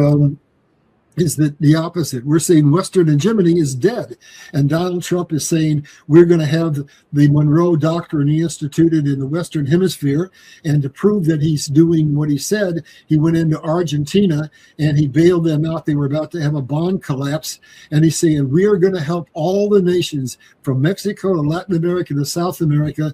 is that the opposite. We're saying Western hegemony is dead. And Donald Trump is saying we're going to have the Monroe Doctrine he instituted in the Western Hemisphere. And to prove that he's doing what he said, he went into Argentina and he bailed them out. They were about to have a bond collapse. And he's saying we are going to help all the nations from Mexico to Latin America to South America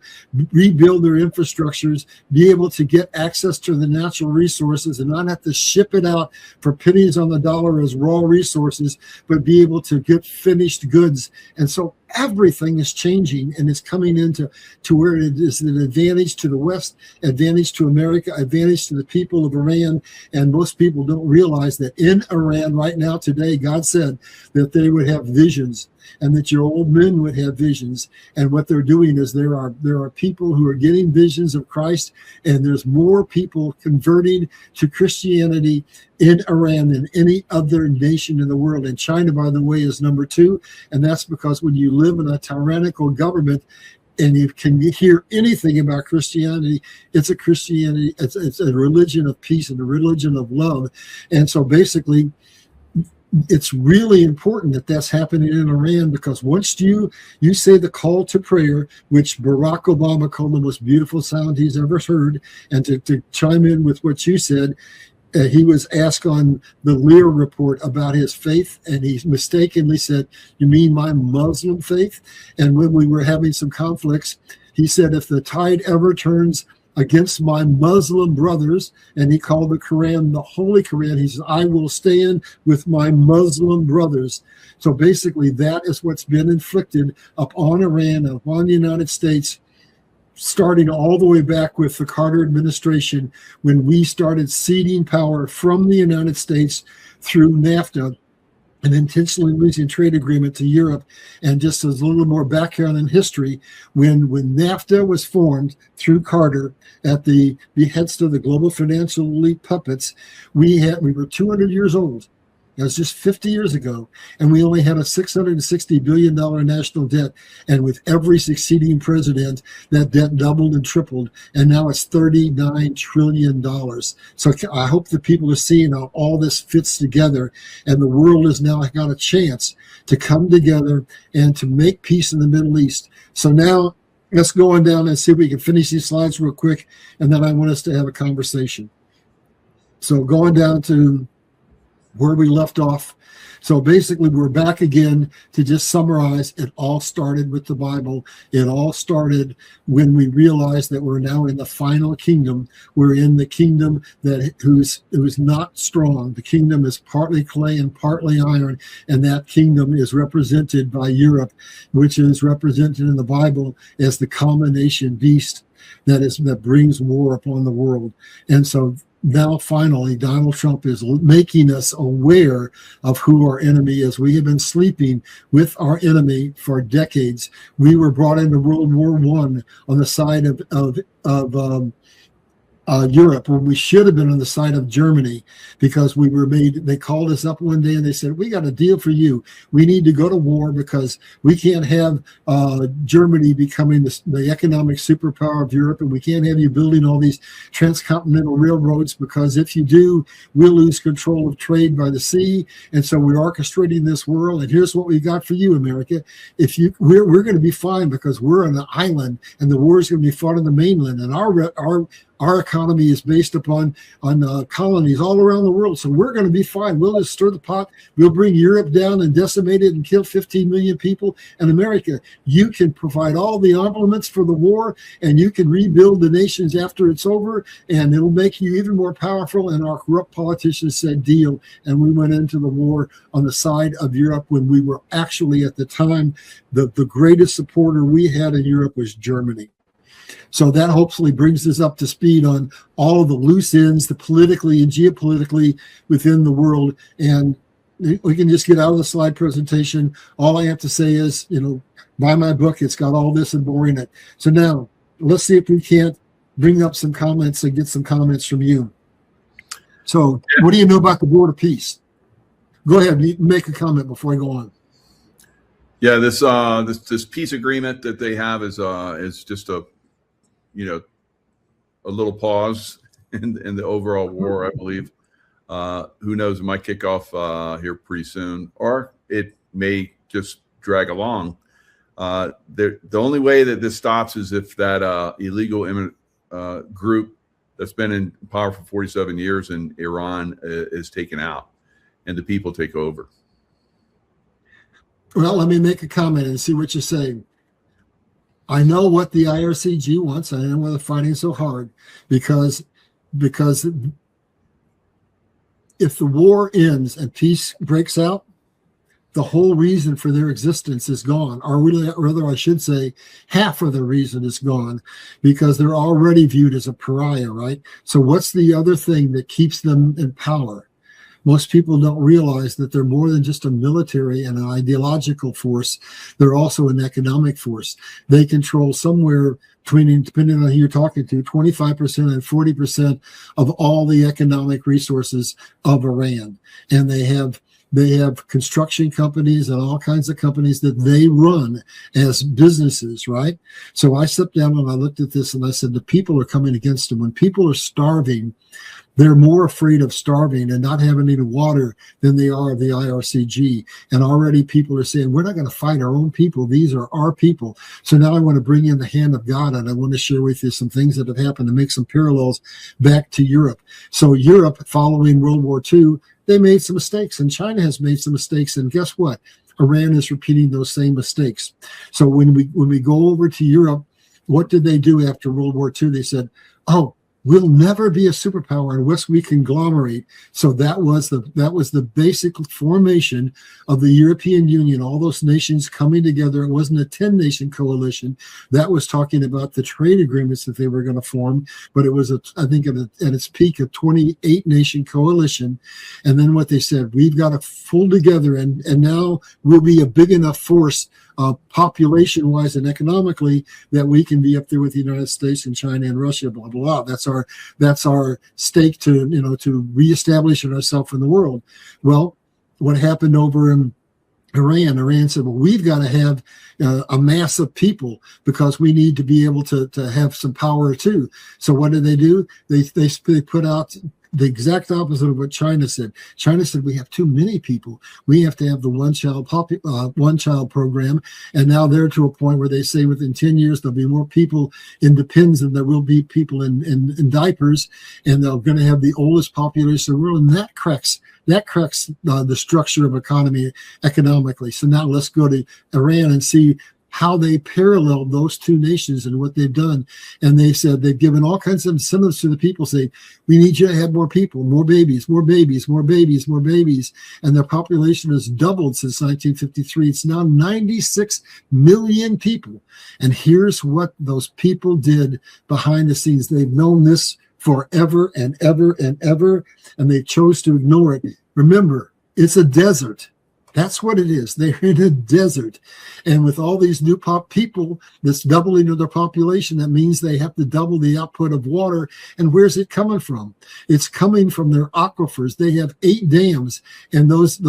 rebuild their infrastructures, be able to get access to the natural resources and not have to ship it out for pennies on the dollar as raw resources, but be able to get finished goods. And so everything is changing and is coming into where it is an advantage to the West, advantage to America, advantage to the people of Iran. And most people don't realize that in Iran right now today, God said that they would have visions and that your old men would have visions. And what they're doing is there are people who are getting visions of Christ, and there's more people converting to Christianity in Iran than any other nation in the world. And China, by the way, is number 2. And that's because when you live in a tyrannical government and you can hear anything about Christianity, it's a Christianity, it's a religion of peace and a religion of love. And so basically, it's really important that that's happening in Iran, because once you say the call to prayer, which Barack Obama called the most beautiful sound he's ever heard, and to chime in with what you said, he was asked on the Lear report about his faith, and he mistakenly said, "You mean my Muslim faith?" And when we were having some conflicts, he said, "If the tide ever turns against my Muslim brothers," and he called the Quran the Holy Quran, he says, "I will stand with my Muslim brothers." So basically that is what's been inflicted upon Iran, upon the United States, starting all the way back with the Carter administration, when we started ceding power from the United States through NAFTA an intentionally losing trade agreement to Europe. And just as a little more background in history, when NAFTA was formed through Carter at the behest of the global financial elite puppets, we were 200 years old. It was just 50 years ago, and we only had a $660 billion national debt. And with every succeeding president, that debt doubled and tripled, and now it's $39 trillion. So I hope that people are seeing how all this fits together, and the world has now got a chance to come together and to make peace in the Middle East. So now let's go on down and see if we can finish these slides real quick, and then I want us to have a conversation. So going down to where we left off. So basically, we're back again to just summarize. It all started with the Bible. It all started when we realized that we're now in the final kingdom. We're in the kingdom who's not strong. The kingdom is partly clay and partly iron, and that kingdom is represented by Europe, which is represented in the Bible as the culmination beast that brings war upon the world. And so now, finally, Donald Trump is making us aware of who our enemy is. We have been sleeping with our enemy for decades. We were brought into World War I on the side of Europe, when we should have been on the side of Germany, because they called us up one day and they said, we got a deal for you. We need to go to war because we can't have Germany becoming the economic superpower of Europe, and we can't have you building all these transcontinental railroads, because if you do, we'll lose control of trade by the sea. And so we're orchestrating this world, and here's what we got for you, America. We're going to be fine because we're on an island, and the war is going to be fought on the mainland, and our economy is based on colonies all around the world. So we're going to be fine. We'll just stir the pot. We'll bring Europe down and decimate it and kill 15 million people. And America, you can provide all the armaments for the war, and you can rebuild the nations after it's over, and it'll make you even more powerful. And our corrupt politicians said, deal. And we went into the war on the side of Europe, when we were actually, at the time, the greatest supporter we had in Europe was Germany. So that hopefully brings us up to speed on all of the loose ends, the politically and geopolitically within the world. And we can just get out of the slide presentation. All I have to say is, buy my book. It's got all this and more in it. So now let's see if we can't bring up some comments and get some comments from you. So what do you know about the Board of Peace? Go ahead, make a comment before I go on. Yeah, this peace agreement that they have is just a little pause in the overall war, I believe. Who knows? It might kick off here pretty soon, or it may just drag along. The only way that this stops is if that illegal immigrant group that's been in power for 47 years in Iran is taken out, and the people take over. Well, let me make a comment and see what you're saying. I know what the IRCG wants. I know why they're fighting so hard, because if the war ends and peace breaks out, the whole reason for their existence is gone, or rather, I should say, half of the reason is gone, because they're already viewed as a pariah, right? So what's the other thing that keeps them in power? Most people don't realize that they're more than just a military and an ideological force. They're also an economic force. They control somewhere between, depending on who you're talking to, 25% and 40% of all the economic resources of Iran. And they have construction companies and all kinds of companies that they run as businesses, right? So I sat down and I looked at this and I said, the people are coming against them. When people are starving, they're more afraid of starving and not having any water than they are of the IRCG. And already people are saying, we're not going to fight our own people. These are our people. So now I want to bring in the hand of God, and I want to share with you some things that have happened to make some parallels back to Europe. So Europe, following World War II, they made some mistakes, and China has made some mistakes. And guess what? Iran is repeating those same mistakes. So when we go over to Europe, what did they do after World War II? They said, oh, We'll never be a superpower unless we conglomerate. So that was the basic formation of the European Union, all those nations coming together. It wasn't a 10-nation coalition. That was talking about the trade agreements that they were going to form, but it was, I think, at its peak, a 28-nation coalition. And then what they said, we've got to pull together, and now we'll be a big enough force, population-wise and economically, that we can be up there with the United States and China and Russia, blah, blah, blah. That's our stake to reestablish ourselves in the world. Well, what happened over in Iran said, well, we've got to have a mass of people because we need to be able to have some power too. So what did they do? They put out the exact opposite of what China said. China said, we have too many people. We have to have the one child program. And now they're to a point where they say within 10 years, there'll be more people in the pens than there will be people in diapers. And they're going to have the oldest population in the world. And that cracks the structure of economically. So now let's go to Iran and see how they paralleled those two nations and what they've done. And they said they've given all kinds of incentives to the people, saying, we need you to have more people, more babies, more babies, more babies, more babies. And their population has doubled since 1953. It's now 96 million people. And here's what those people did behind the scenes. They've known this forever and ever and ever, and they chose to ignore it. Remember, it's a desert. That's what it is. They're in a desert. And with all these new people, this doubling of their population, that means they have to double the output of water. And where's it coming from? It's coming from their aquifers. They have 8 dams, and those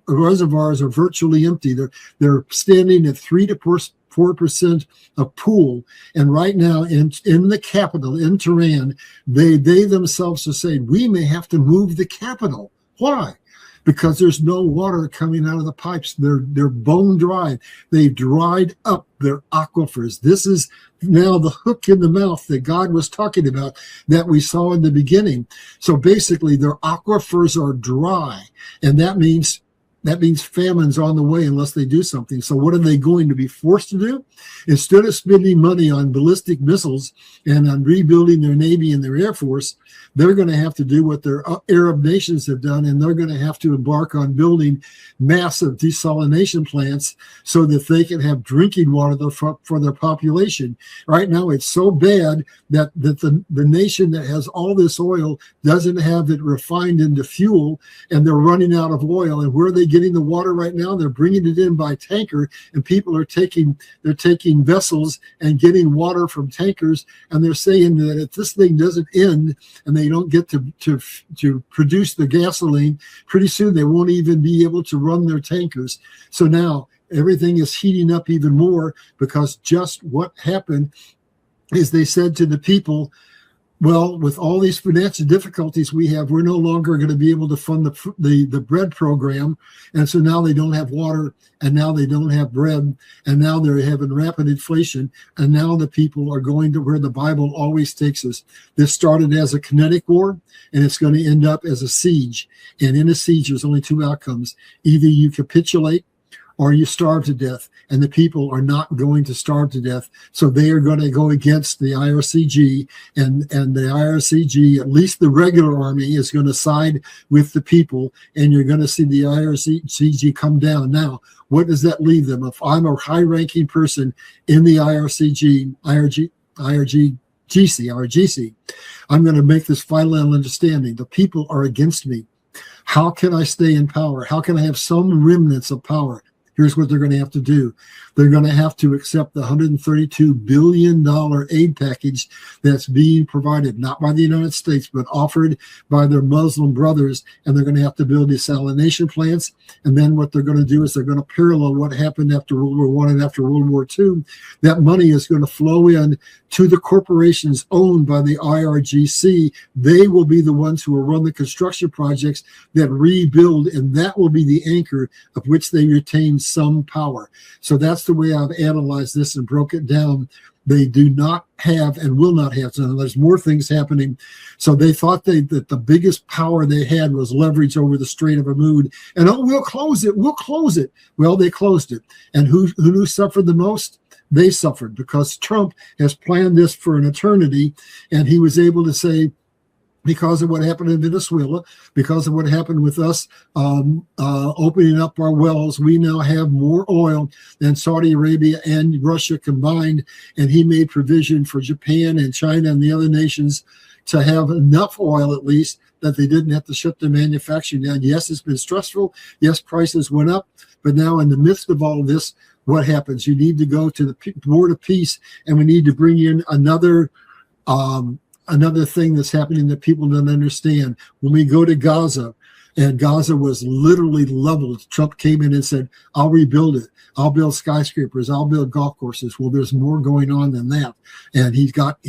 reservoirs are virtually empty. They're standing at 3 to 4% of pool. And right now in the capital, in Tehran, they themselves are saying, we may have to move the capital. Why? Because there's no water coming out of the pipes. They're bone dry. They've dried up their aquifers. This is now the hook in the mouth that God was talking about that we saw in the beginning. So basically their aquifers are dry, and that means famine's on the way unless they do something. So what are they going to be forced to do? Instead of spending money on ballistic missiles and on rebuilding their Navy and their Air Force, they're going to have to do what their Arab nations have done, and they're going to have to embark on building massive desalination plants so that they can have drinking water for their population. Right now, it's so bad that the nation that has all this oil doesn't have it refined into fuel, and they're running out of oil. And where are they getting the water right now? They're bringing it in by tanker, and people are taking vessels and getting water from tankers, and they're saying that if this thing doesn't end and they don't get to produce the gasoline, pretty soon they won't even be able to run their tankers. So now everything is heating up even more, because just what happened is they said to the people, well, with all these financial difficulties we have, we're no longer going to be able to fund the bread program. And so now they don't have water, and now they don't have bread, and now they're having rapid inflation. And now the people are going to where the Bible always takes us. This started as a kinetic war, and it's going to end up as a siege. And in a siege, there's only 2 outcomes. Either you capitulate or you starve to death, and the people are not going to starve to death. So they are going to go against the IRCG, and the IRCG, at least the regular army, is going to side with the people, and you're going to see the IRCG come down. Now, what does that leave them? If I'm a high-ranking person in the IRCG, I'm going to make this final understanding. The people are against me. How can I stay in power? How can I have some remnants of power? Here's what they're going to have to do. They're going to have to accept the $132 billion aid package that's being provided, not by the United States, but offered by their Muslim brothers. And they're going to have to build desalination plants. And then what they're going to do is they're going to parallel what happened after World War I and after World War II. That money is going to flow in to the corporations owned by the IRGC. They will be the ones who will run the construction projects that rebuild, and that will be the anchor of which they retain some power. So that's the way I've analyzed this and broke it down. They do not have and will not have. So there's more things happening. So they thought that the biggest power they had was leverage over the Strait of Hormuz. And we'll close it. We'll close it. Well, they closed it. And who suffered the most? they suffered because Trump has planned this for an eternity, and he was able to say, because of what happened in Venezuela, because of what happened with us opening up our wells, we now have more oil than Saudi Arabia and Russia combined. And he made provision for Japan and China and the other nations to have enough oil, at least, that they didn't have to shut their manufacturing down. Yes, it's been stressful. Yes, prices went up. But now in the midst of all of this, what happens? You need to go to the Board of Peace, and we need to bring in another thing that's happening that people don't understand. When we go to Gaza, and Gaza was literally leveled, Trump came in and said, I'll rebuild it. I'll build skyscrapers. I'll build golf courses. Well, there's more going on than that. And he got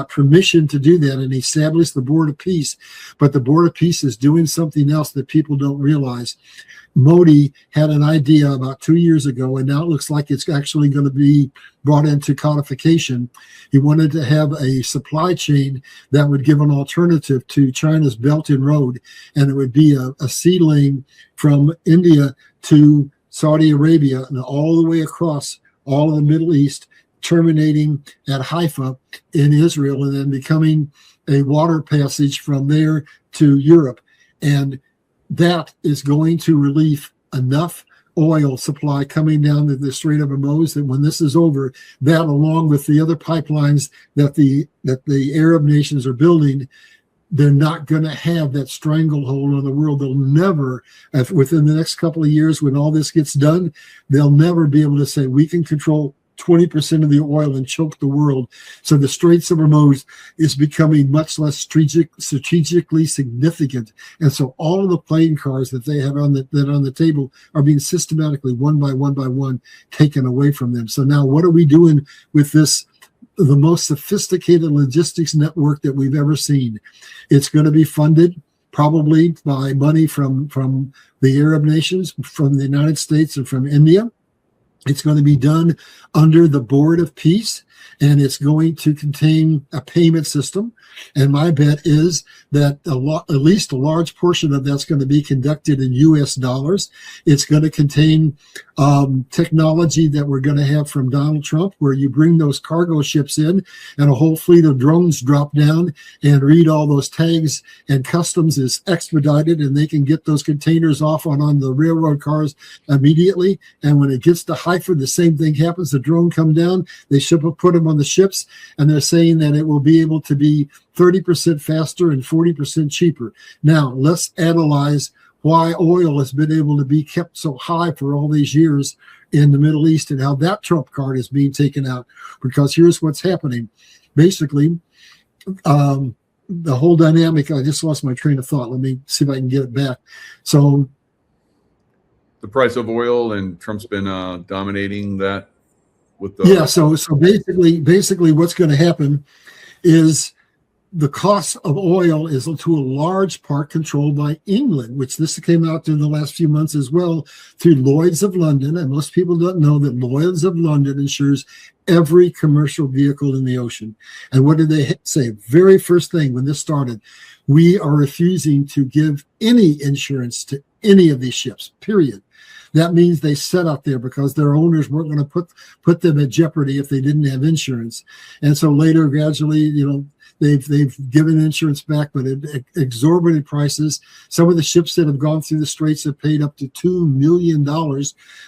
permission to do that, and he established the Board of Peace. But the Board of Peace is doing something else that people don't realize. Modi had an idea about 2 years ago, and now it looks like it's actually going to be brought into codification. He wanted to have a supply chain that would give an alternative to China's Belt and Road, and it would be a sea lane from India to Saudi Arabia and all the way across all of the Middle East, terminating at Haifa in Israel, and then becoming a water passage from there to Europe. And that is going to relieve enough oil supply coming down to the Strait of Hormuz that when this is over, that along with the other pipelines that the Arab nations are building, they're not going to have that stranglehold on the world. They'll never, within the next couple of years, when all this gets done, they'll never be able to say we can control 20% of the oil and choke the world. So the Straits of Hormuz is becoming much less strategically significant. And so all of the playing cards that they have on the table are being systematically one by one taken away from them. So now what are we doing with this? The most sophisticated logistics network that we've ever seen. It's going to be funded probably by money from the Arab nations, from the United States, and from India. It's going to be done under the Board of Peace, and it's going to contain a payment system. And my bet is that at least a large portion of that's going to be conducted in U.S. dollars. It's going to contain technology that we're going to have from Donald Trump, where you bring those cargo ships in and a whole fleet of drones drop down and read all those tags, and customs is expedited, and they can get those containers off on the railroad cars immediately. And when it gets to Haifa, the same thing happens. The drone come down, they put them on the ships, and they're saying that it will be able to be 30% faster and 40% cheaper. Now, let's analyze why oil has been able to be kept so high for all these years in the Middle East and how that trump card is being taken out. Because here's what's happening. Basically, the whole dynamic, I just lost my train of thought. Let me see if I can get it back. So the price of oil, and Trump's been dominating that with the... Yeah, so basically what's going to happen is the cost of oil is to a large part controlled by England, which this came out in the last few months as well through Lloyd's of London. And most people don't know that Lloyd's of London insures every commercial vehicle in the ocean. And what did they say? Very first thing when this started, we are refusing to give any insurance to any of these ships, period. That means they set out there because their owners weren't going to put them at jeopardy if they didn't have insurance. And so later, gradually, they've given insurance back, but at exorbitant prices. Some of the ships that have gone through the straits have paid up to $2 million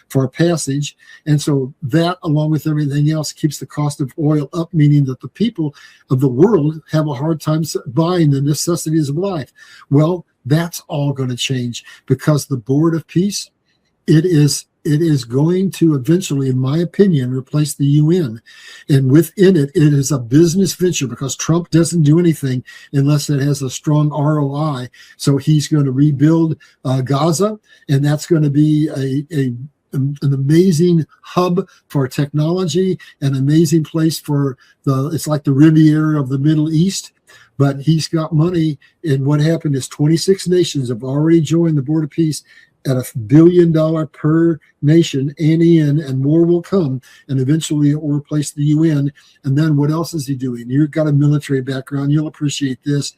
for a passage. And so that, along with everything else, keeps the cost of oil up, meaning that the people of the world have a hard time buying the necessities of life. Well, that's all going to change because the Board of Peace, it is going to eventually, in my opinion, replace the UN. And within it, it is a business venture because Trump doesn't do anything unless it has a strong ROI. So he's going to rebuild Gaza, and that's going to be an amazing hub for technology, an amazing place for it's like the Riviera of the Middle East. But he's got money, and what happened is 26 nations have already joined the Board of Peace at $1 billion per nation, and more will come, and eventually it will replace the UN. And then what else is he doing? You've got a military background. You'll appreciate this.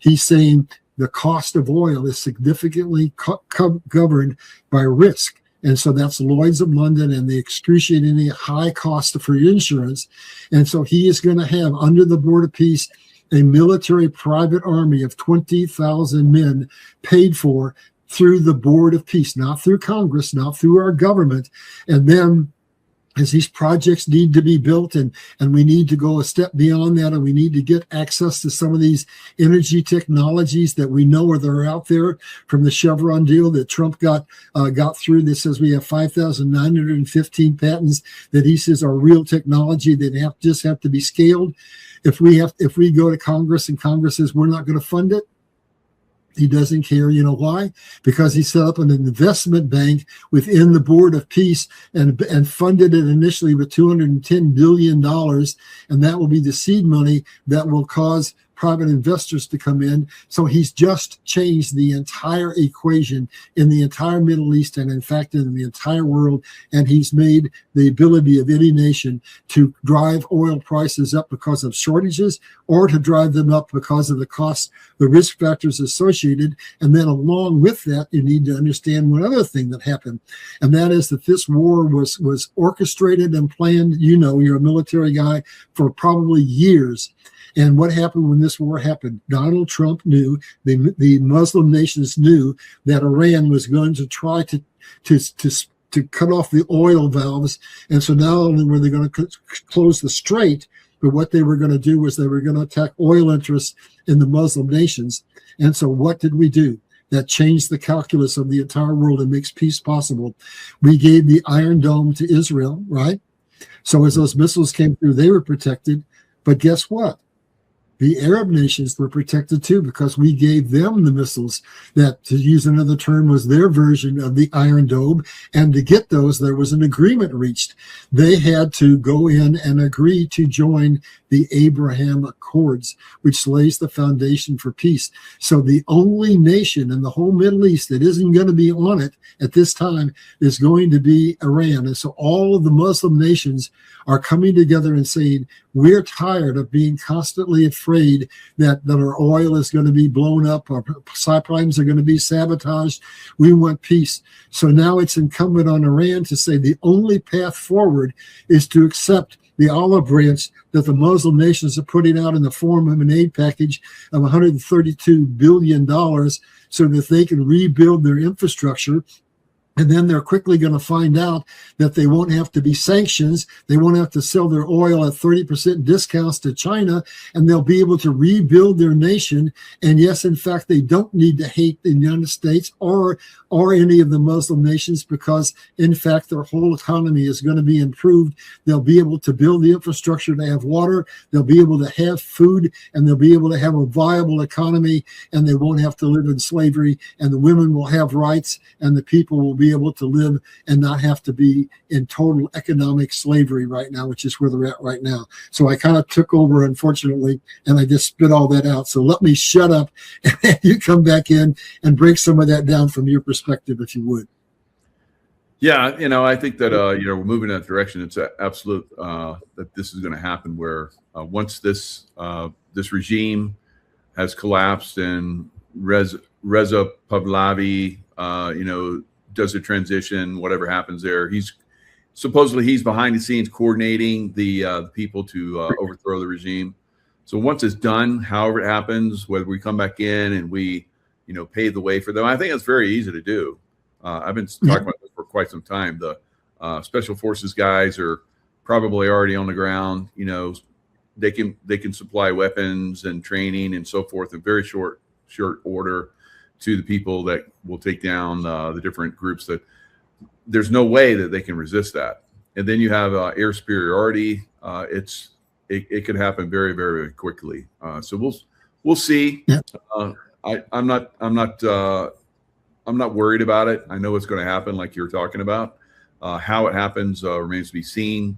He's saying the cost of oil is significantly governed by risk. And so that's Lloyd's of London and the excruciatingly high cost for insurance. And so he is going to have, under the Board of Peace, a military private army of 20,000 men paid for through the Board of Peace, not through Congress, not through our government. And then as these projects need to be built and we need to go a step beyond that, and we need to get access to some of these energy technologies that we know are out there from the Chevron deal that Trump got through that says we have 5,915 patents that he says are real technology that just have to be scaled. If we go to Congress and Congress says we're not going to fund it, he doesn't care. You know why? Because he set up an investment bank within the Board of Peace and funded it initially with $210 billion. And that will be the seed money that will cause private investors to come in. So he's just changed the entire equation in the entire Middle East and in fact in the entire world. And he's made the ability of any nation to drive oil prices up because of shortages or to drive them up because of the cost, the risk factors associated. And then along with that, you need to understand one other thing that happened. And that is that this war was orchestrated and planned. You know, you're a military guy, for probably years. And what happened when this war happened? Donald Trump knew, the Muslim nations knew that Iran was going to try to cut off the oil valves. And so not only were they going to close the strait, but what they were going to do was they were going to attack oil interests in the Muslim nations. And so what did we do? That changed the calculus of the entire world and makes peace possible. We gave the Iron Dome to Israel, right? So as those missiles came through, they were protected. But guess what? The Arab nations were protected too because we gave them the missiles that, to use another term, was their version of the Iron Dome. And to get those, there was an agreement reached. They had to go in and agree to join the Abraham Accords, which lays the foundation for peace. So the only nation in the whole Middle East that isn't going to be on it at this time is going to be Iran. And so all of the Muslim nations are coming together and saying, we're tired of being constantly afraid that our oil is going to be blown up, our pipelines are going to be sabotaged. We want peace. So now it's incumbent on Iran to say the only path forward is to accept the olive branch that the Muslim nations are putting out in the form of an aid package of $132 billion so that they can rebuild their infrastructure. And then they're quickly going to find out that they won't have to be sanctions. They won't have to sell their oil at 30% discounts to China, and they'll be able to rebuild their nation. And yes, in fact, they don't need to hate the United States or any of the Muslim nations because, in fact, their whole economy is going to be improved. They'll be able to build the infrastructure to have water. They'll be able to have food, and they'll be able to have a viable economy, and they won't have to live in slavery, and the women will have rights, and the people will be able to live and not have to be in total economic slavery right now, which is where they're at right now. So I kind of took over, unfortunately, and I just spit all that out. So let me shut up and you come back in and break some of that down from your perspective, if you would. Yeah, I think that we're moving in that direction. It's absolute that this is going to happen. Where once this regime has collapsed and Reza Pahlavi, does a transition, whatever happens there, he's behind the scenes coordinating the people to overthrow the regime. So once it's done, however it happens, whether we come back in and we, pave the way for them, I think it's very easy to do. I've been talking about this for quite some time. The special forces guys are probably already on the ground. They can supply weapons and training and so forth in very short order to the people that will take down the different groups. That there's no way that they can resist that. And then you have air superiority. It could happen very, very, very quickly. So we'll see. Yeah. I'm not worried about it. I know it's going to happen, like you were talking about. How it happens remains to be seen.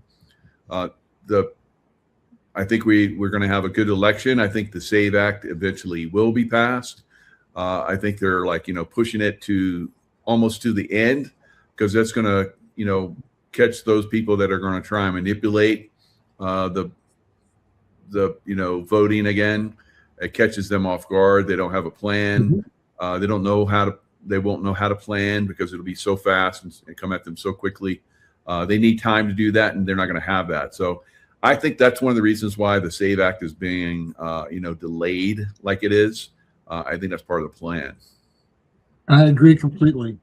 I think we're going to have a good election. I think the SAVE Act eventually will be passed. I think they're pushing it to almost to the end because that's going to catch those people that are going to try and manipulate the voting again. It catches them off guard. They don't have a plan. They don't know how They won't know how to plan because it'll be so fast and come at them so quickly. They need time to do that, and they're not going to have that. So I think that's one of the reasons why the SAVE Act is being, delayed like it is. I think that's part of the plan. I agree completely.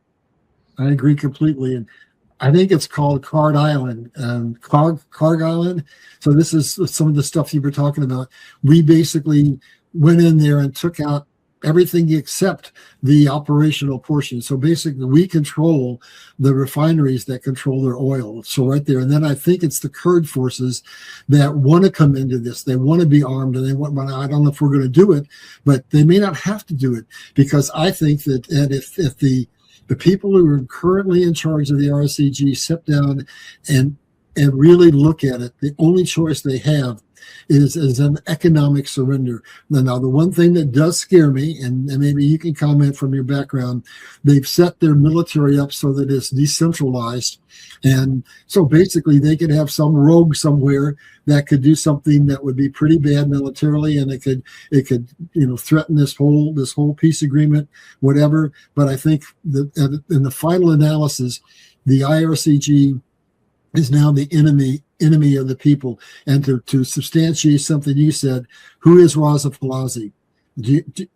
And I think it's called Card Island, Card Island. So this is some of the stuff you were talking about. We basically went in there and took out everything except the operational portion. So basically we control the refineries that control their oil. So right there. And then I think it's the Kurd forces that want to come into this. They want to be armed, and they want, well, I don't know if we're going to do it, but they may not have to do it, because I think that if the people who are currently in charge of the RSCG sit down and really look at it, the only choice they have is an economic surrender. Now, the one thing that does scare me, and maybe you can comment from your background, they've set their military up so that it's decentralized. And so basically they could have some rogue somewhere that could do something that would be pretty bad militarily, and it could threaten this whole peace agreement, whatever. But I think that in the final analysis, the IRCG is now the enemy of the people. And to substantiate something you said, who is Raza Pahlavi?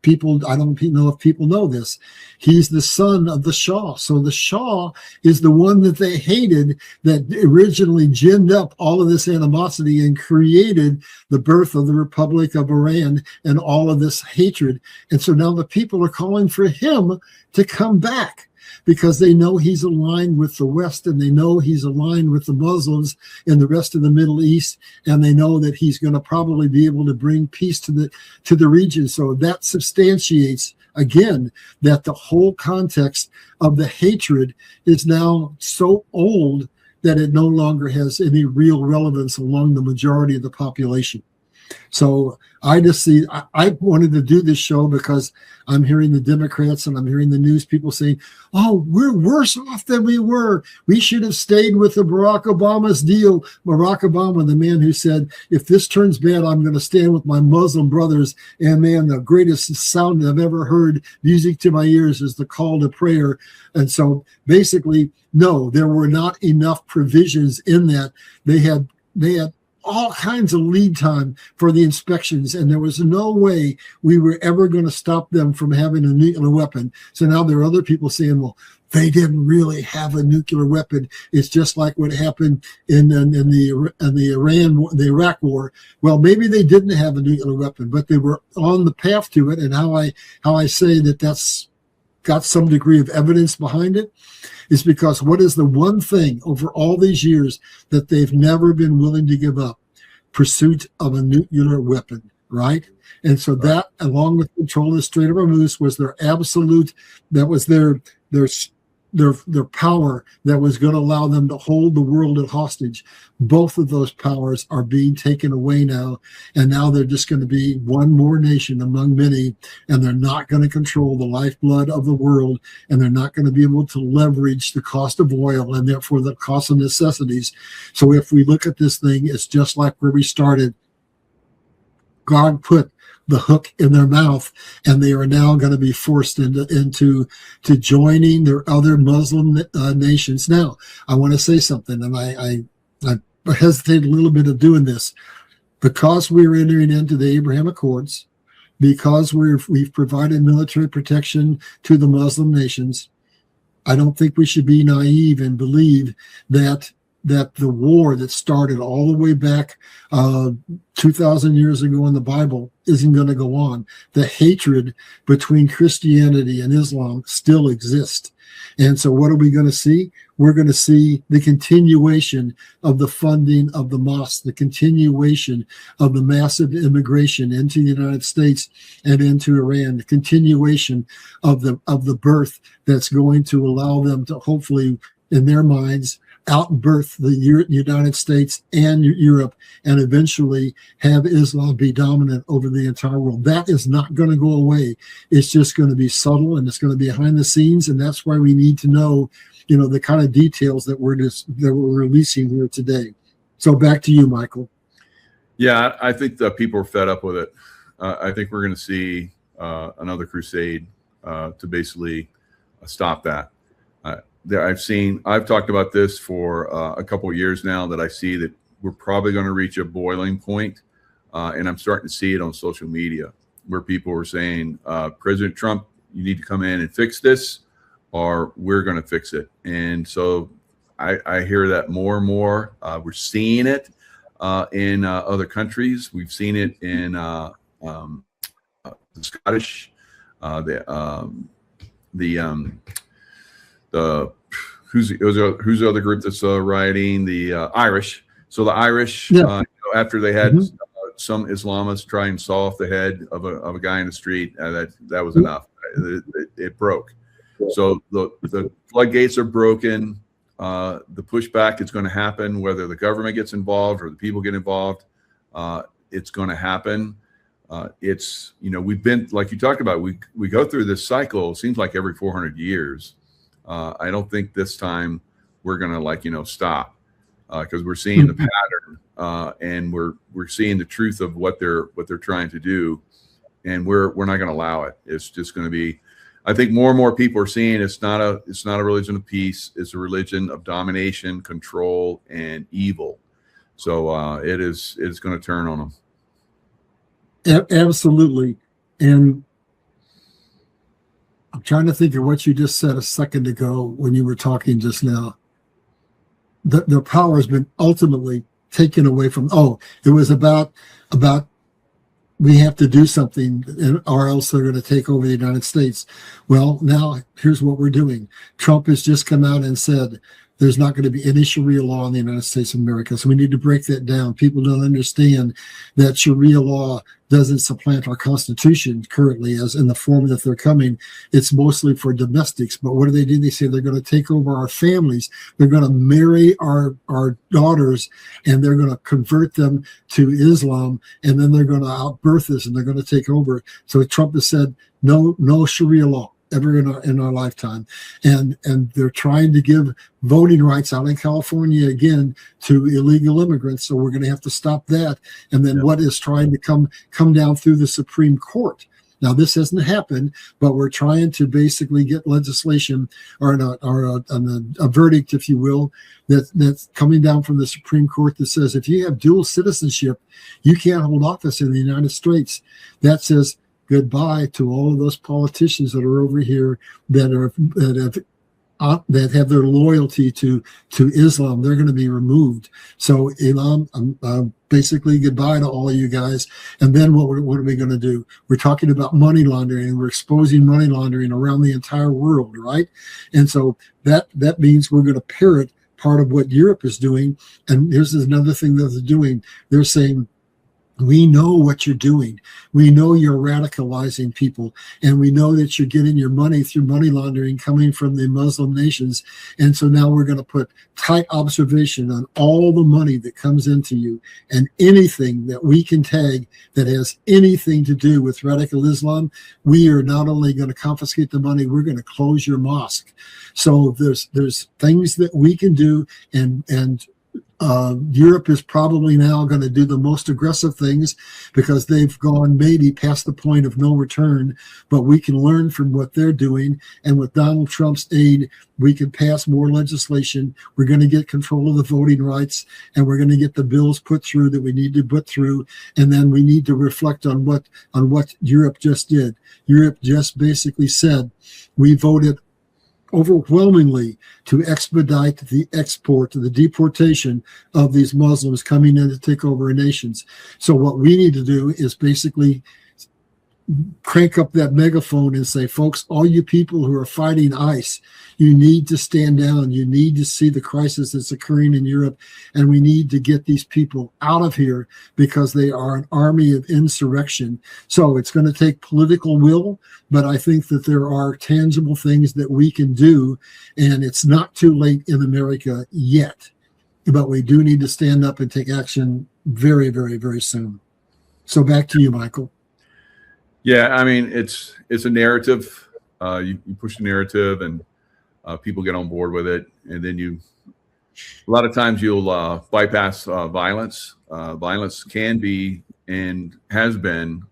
People, I don't know if people know this. He's the son of the Shah. So the Shah is the one that they hated, that originally ginned up all of this animosity and created the birth of the Republic of Iran and all of this hatred. And so now the people are calling for him to come back, because they know he's aligned with the West, and they know he's aligned with the Muslims and the rest of the Middle East, and they know that he's going to probably be able to bring peace to the region. So that substantiates, again, that the whole context of the hatred is now so old that it no longer has any real relevance among the majority of the population. So I wanted to do this show because I'm hearing the Democrats and I'm hearing the news people saying, oh, we're worse off than we were. We should have stayed with the Barack Obama's deal. Barack Obama, the man who said, if this turns bad, I'm going to stand with my Muslim brothers. And man, the greatest sound I've ever heard, music to my ears, is the call to prayer. And so basically, no, there were not enough provisions in that. They had all kinds of lead time for the inspections, and there was no way we were ever going to stop them from having a nuclear weapon. So now there are other people saying, well, they didn't really have a nuclear weapon. It's just like what happened in the Iraq war. Well, maybe they didn't have a nuclear weapon, but they were on the path to it. And how I say that that's got some degree of evidence behind it is because what is the one thing over all these years that they've never been willing to give up? Pursuit of a nuclear weapon, right? And so that, along with control of the Strait of Hormuz, was their absolute, that was their power that was going to allow them to hold the world at hostage. Both of those powers are being taken away now, and now they're just going to be one more nation among many, and they're not going to control the lifeblood of the world, and they're not going to be able to leverage the cost of oil and therefore the cost of necessities. So if we look at this thing, it's just like where we started. God put the hook in their mouth, and they are now going to be forced into joining their other Muslim nations. Now, I want to say something, and I hesitate a little bit of doing this, because we're entering into the Abraham Accords, because we've provided military protection to the Muslim nations. I don't think we should be naive and believe that the war that started all the way back 2,000 years ago in the Bible isn't going to go on. The hatred between Christianity and Islam still exists. And so what are we going to see? We're going to see the continuation of the funding of the mosque, the continuation of the massive immigration into the United States and into Iran, the continuation of the birth that's going to allow them to hopefully, in their minds, outbirth the United States and Europe, and eventually have Islam be dominant over the entire world. That is not going to go away. It's just going to be subtle, and it's going to be behind the scenes, and that's why we need to know, the kind of details that we're releasing here today. So back to you, Michael. Yeah, I think the people are fed up with it. I think we're going to see another crusade to basically stop that. I've talked about this for a couple of years now, that I see that we're probably going to reach a boiling point, and I'm starting to see it on social media where people are saying, President Trump, you need to come in and fix this, or we're going to fix it. And so I hear that more and more. We're seeing it in other countries. We've seen it in the Scottish, who's the other group that's rioting? The Irish. So the Irish, after they had some Islamists try and saw off the head of a guy in the street, that was enough. It broke. So the floodgates are broken. The pushback is going to happen, whether the government gets involved or the people get involved. It's going to happen. It's, we've been, like you talked about, we go through this cycle, it seems like every 400 years. I don't think this time we're going to stop, because we're seeing the pattern, and we're seeing the truth of what they're trying to do, and we're not going to allow it. It's just going to be, I think more and more people are seeing it's not a religion of peace. It's a religion of domination, control, and evil. So it's going to turn on them. Absolutely. And I'm trying to think of what you just said a second ago when you were talking just now. The power has been ultimately taken away from. It was about we have to do something, or else they're going to take over the United States. Well, now here's what we're doing. Trump has just come out and said there's not going to be any Sharia law in the United States of America. So we need to break that down. People don't understand that Sharia law doesn't supplant our Constitution currently, as in the form that they're coming. It's mostly for domestics. But what do? They say they're going to take over our families. They're going to marry our daughters, and they're going to convert them to Islam, and then they're going to outbirth us, and they're going to take over. So Trump has said no Sharia law ever in our lifetime, and they're trying to give voting rights out in California again to illegal immigrants. So we're going to have to stop that. And then what is trying to come down through the Supreme Court? Now this hasn't happened, but we're trying to basically get legislation or a verdict, if you will, that's coming down from the Supreme Court that says if you have dual citizenship, you can't hold office in the United States. That says goodbye to all of those politicians that are over here that have their loyalty to Islam. They're going to be removed. So Islam, basically goodbye to all of you guys. And then what are we going to do? We're talking about money laundering. We're exposing money laundering around the entire world, right? And so that means we're going to parrot part of what Europe is doing. And here's another thing that they're doing. They're saying, we know what you're doing. We know you're radicalizing people, and we know that you're getting your money through money laundering coming from the Muslim nations. And so now we're going to put tight observation on all the money that comes into you, and anything that we can tag that has anything to do with radical Islam, we are not only going to confiscate the money, we're going to close your mosque. So there's things that we can do, and Europe is probably now going to do the most aggressive things because they've gone maybe past the point of no return, but we can learn from what they're doing. And with Donald Trump's aid, we can pass more legislation. We're going to get control of the voting rights, and we're going to get the bills put through that we need to put through. And then we need to reflect on what Europe just did. Europe just basically said, we voted overwhelmingly to expedite the export, the deportation of these Muslims coming in to take over our nations. So what we need to do is basically crank up that megaphone and say, folks, all you people who are fighting ICE, you need to stand down. You need to see the crisis that's occurring in Europe, and we need to get these people out of here because they are an army of insurrection. So it's going to take political will, but I think that there are tangible things that we can do, and it's not too late in America yet. But we do need to stand up and take action very, very, very soon. So back to you, Michael. Yeah, I mean, it's a narrative. You push the narrative, and people get on board with it, and then a lot of times you'll bypass violence. Violence can be and has been,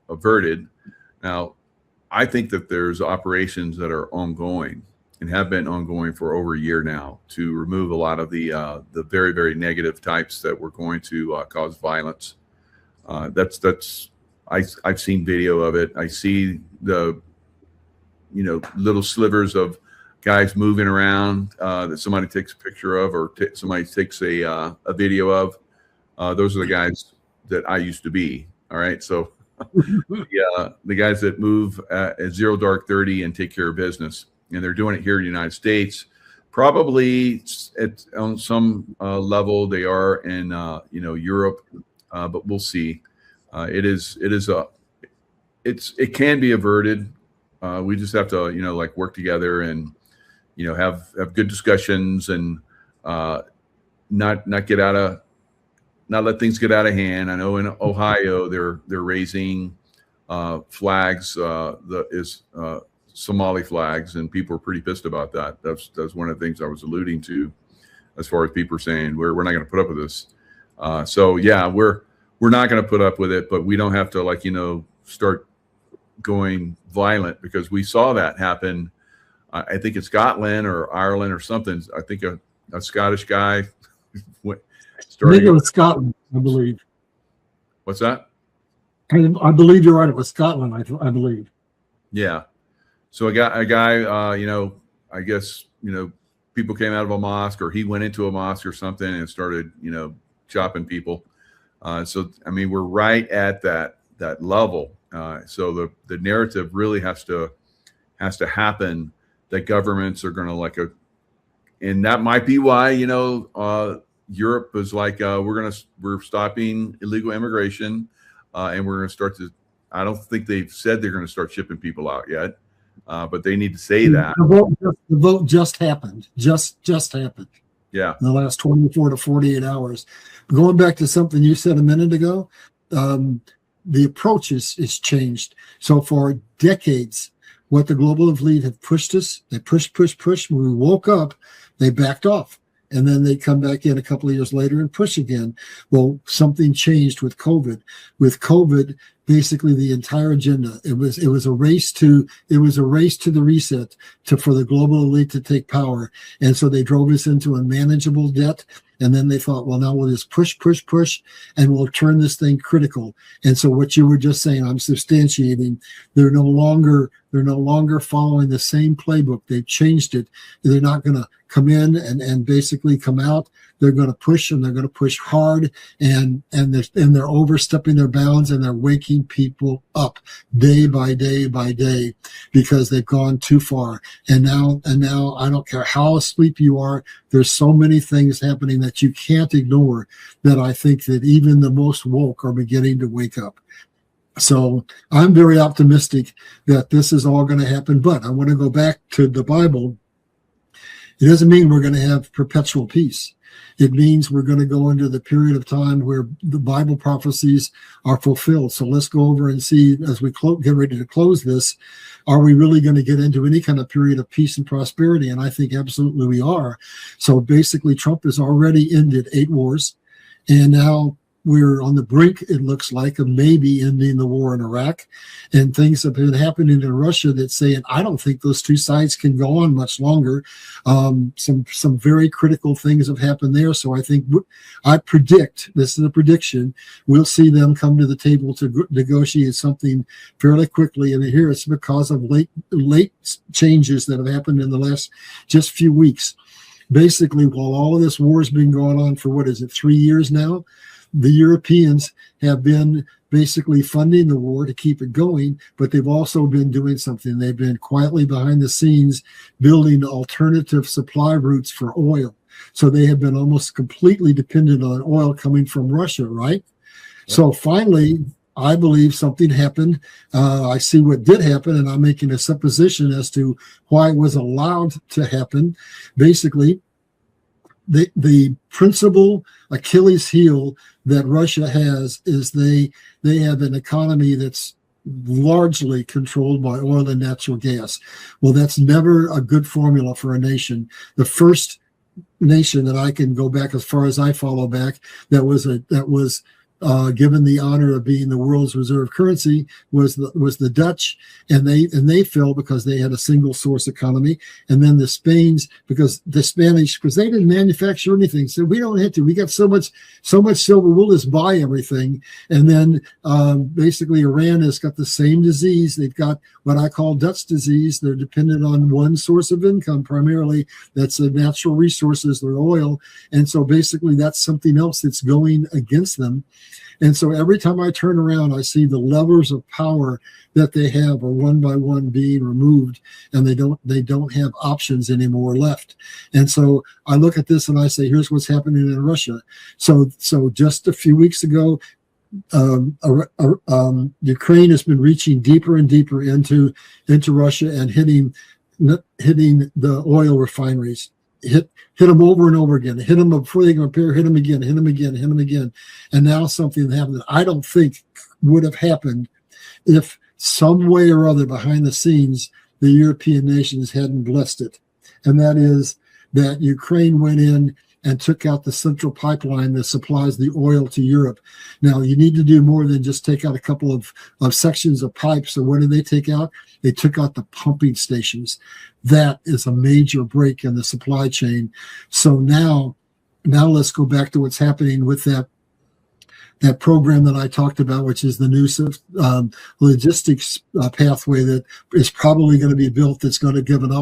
averted. Now, I think that there's operations that are ongoing and have been ongoing for over a year now to remove a lot of the very, very negative types that were going to cause violence. I've seen video of it. I see the little slivers of guys moving around that somebody takes a picture of, or somebody takes a video of. Those are the guys that I used to be. All right, so the guys that move at 0 dark 30 and take care of business, and they're doing it here in the United States. Probably on some level they are in Europe, but we'll see. It can be averted. We just have to work together and have good discussions and not let things get out of hand. I know in Ohio they're raising flags, Somali flags, and people are pretty pissed about that. That's one of the things I was alluding to, as far as people are saying we're not going to put up with this. So yeah, we're not going to put up with it, but we don't have to start going violent, because we saw that happen. I think in Scotland or Ireland or something. I think a Scottish guy went. I think it was Scotland, I believe. What's that? I believe you're right. It was Scotland, I believe. Yeah. So a guy, I guess, people came out of a mosque, or he went into a mosque or something and started, chopping people. So, I mean, we're right at that level. So the narrative really has to happen that governments are going to and that might be why, Europe is we're stopping illegal immigration, and we're going to start to. I don't think they've said they're going to start shipping people out yet, but they need to say that. The vote just happened. Just happened. Yeah. In the last 24 to 48 hours. Going back to something you said a minute ago, the approach is changed. So for decades, what the global elite have pushed us, they pushed. When we woke up, they backed off. And then they come back in a couple of years later and push again. Well, something changed with COVID. With COVID, basically the entire agenda, it was a race to the reset for the global elite to take power. And so they drove us into unmanageable debt. And then they thought, well, now we'll just push, and we'll turn this thing critical. And so what you were just saying, I'm substantiating, they're no longer following the same playbook. They've changed it. They're not going to come in and basically come out. They're going to push, and they're going to push hard, and they're overstepping their bounds, and they're waking people up day by day by day, because they've gone too far. And now I don't care how asleep you are. There's so many things happening that you can't ignore, that I think that even the most woke are beginning to wake up. So I'm very optimistic that this is all going to happen. But I want to go back to the Bible. It doesn't mean we're going to have perpetual peace. It means we're going to go into the period of time where the Bible prophecies are fulfilled. So let's go over and see, as we get ready to close this, are we really going to get into any kind of period of peace and prosperity? And I think absolutely we are. So basically, Trump has already ended 8 wars, and now we're on the brink, it looks like, of maybe ending the war in Iraq. And things have been happening in Russia that say, and I don't think those two sides can go on much longer. Some very critical things have happened there. So I predict, this is a prediction, we'll see them come to the table to negotiate something fairly quickly. And here it's because of late changes that have happened in the last just few weeks. Basically, while all of this war has been going on for, 3 years now, the Europeans have been basically funding the war to keep it going, but they've also been doing something. They've been quietly behind the scenes building alternative supply routes for oil. So they have been almost completely dependent on oil coming from Russia, right? Yeah. So finally, I believe something happened. I see what did happen, and I'm making a supposition as to why it was allowed to happen. Basically, the principal Achilles heel that Russia has is they have an economy that's largely controlled by oil and natural gas. Well, that's never a good formula for a nation. The first nation that I can go back as far as I follow back that was given the honor of being the world's reserve currency, was the Dutch, and they fell because they had a single source economy, and then the Spanish because they didn't manufacture anything, so we don't have to. We got so much silver, we'll just buy everything, and then basically Iran has got the same disease. They've got what I call Dutch disease. They're dependent on one source of income primarily. That's the natural resources, their oil, and so basically that's something else that's going against them. And so every time I turn around, I see the levers of power that they have are one by one being removed, and they don't have options anymore left. And so I look at this and I say, here's what's happening in Russia. So just a few weeks ago, Ukraine has been reaching deeper and deeper into Russia and hitting the oil refineries. Hit them over and over again. Hit them before they can repair. Hit them again. Hit them again. Hit them again. And now something happened that I don't think would have happened if some way or other behind the scenes the European nations hadn't blessed it. And that is that Ukraine went in and took out the central pipeline that supplies the oil to Europe. Now, you need to do more than just take out a couple of sections of pipes. So what did they take out? They took out the pumping stations. That is a major break in the supply chain. So now let's go back to what's happening with that program that I talked about, which is the new logistics pathway that is probably going to be built that's going to give an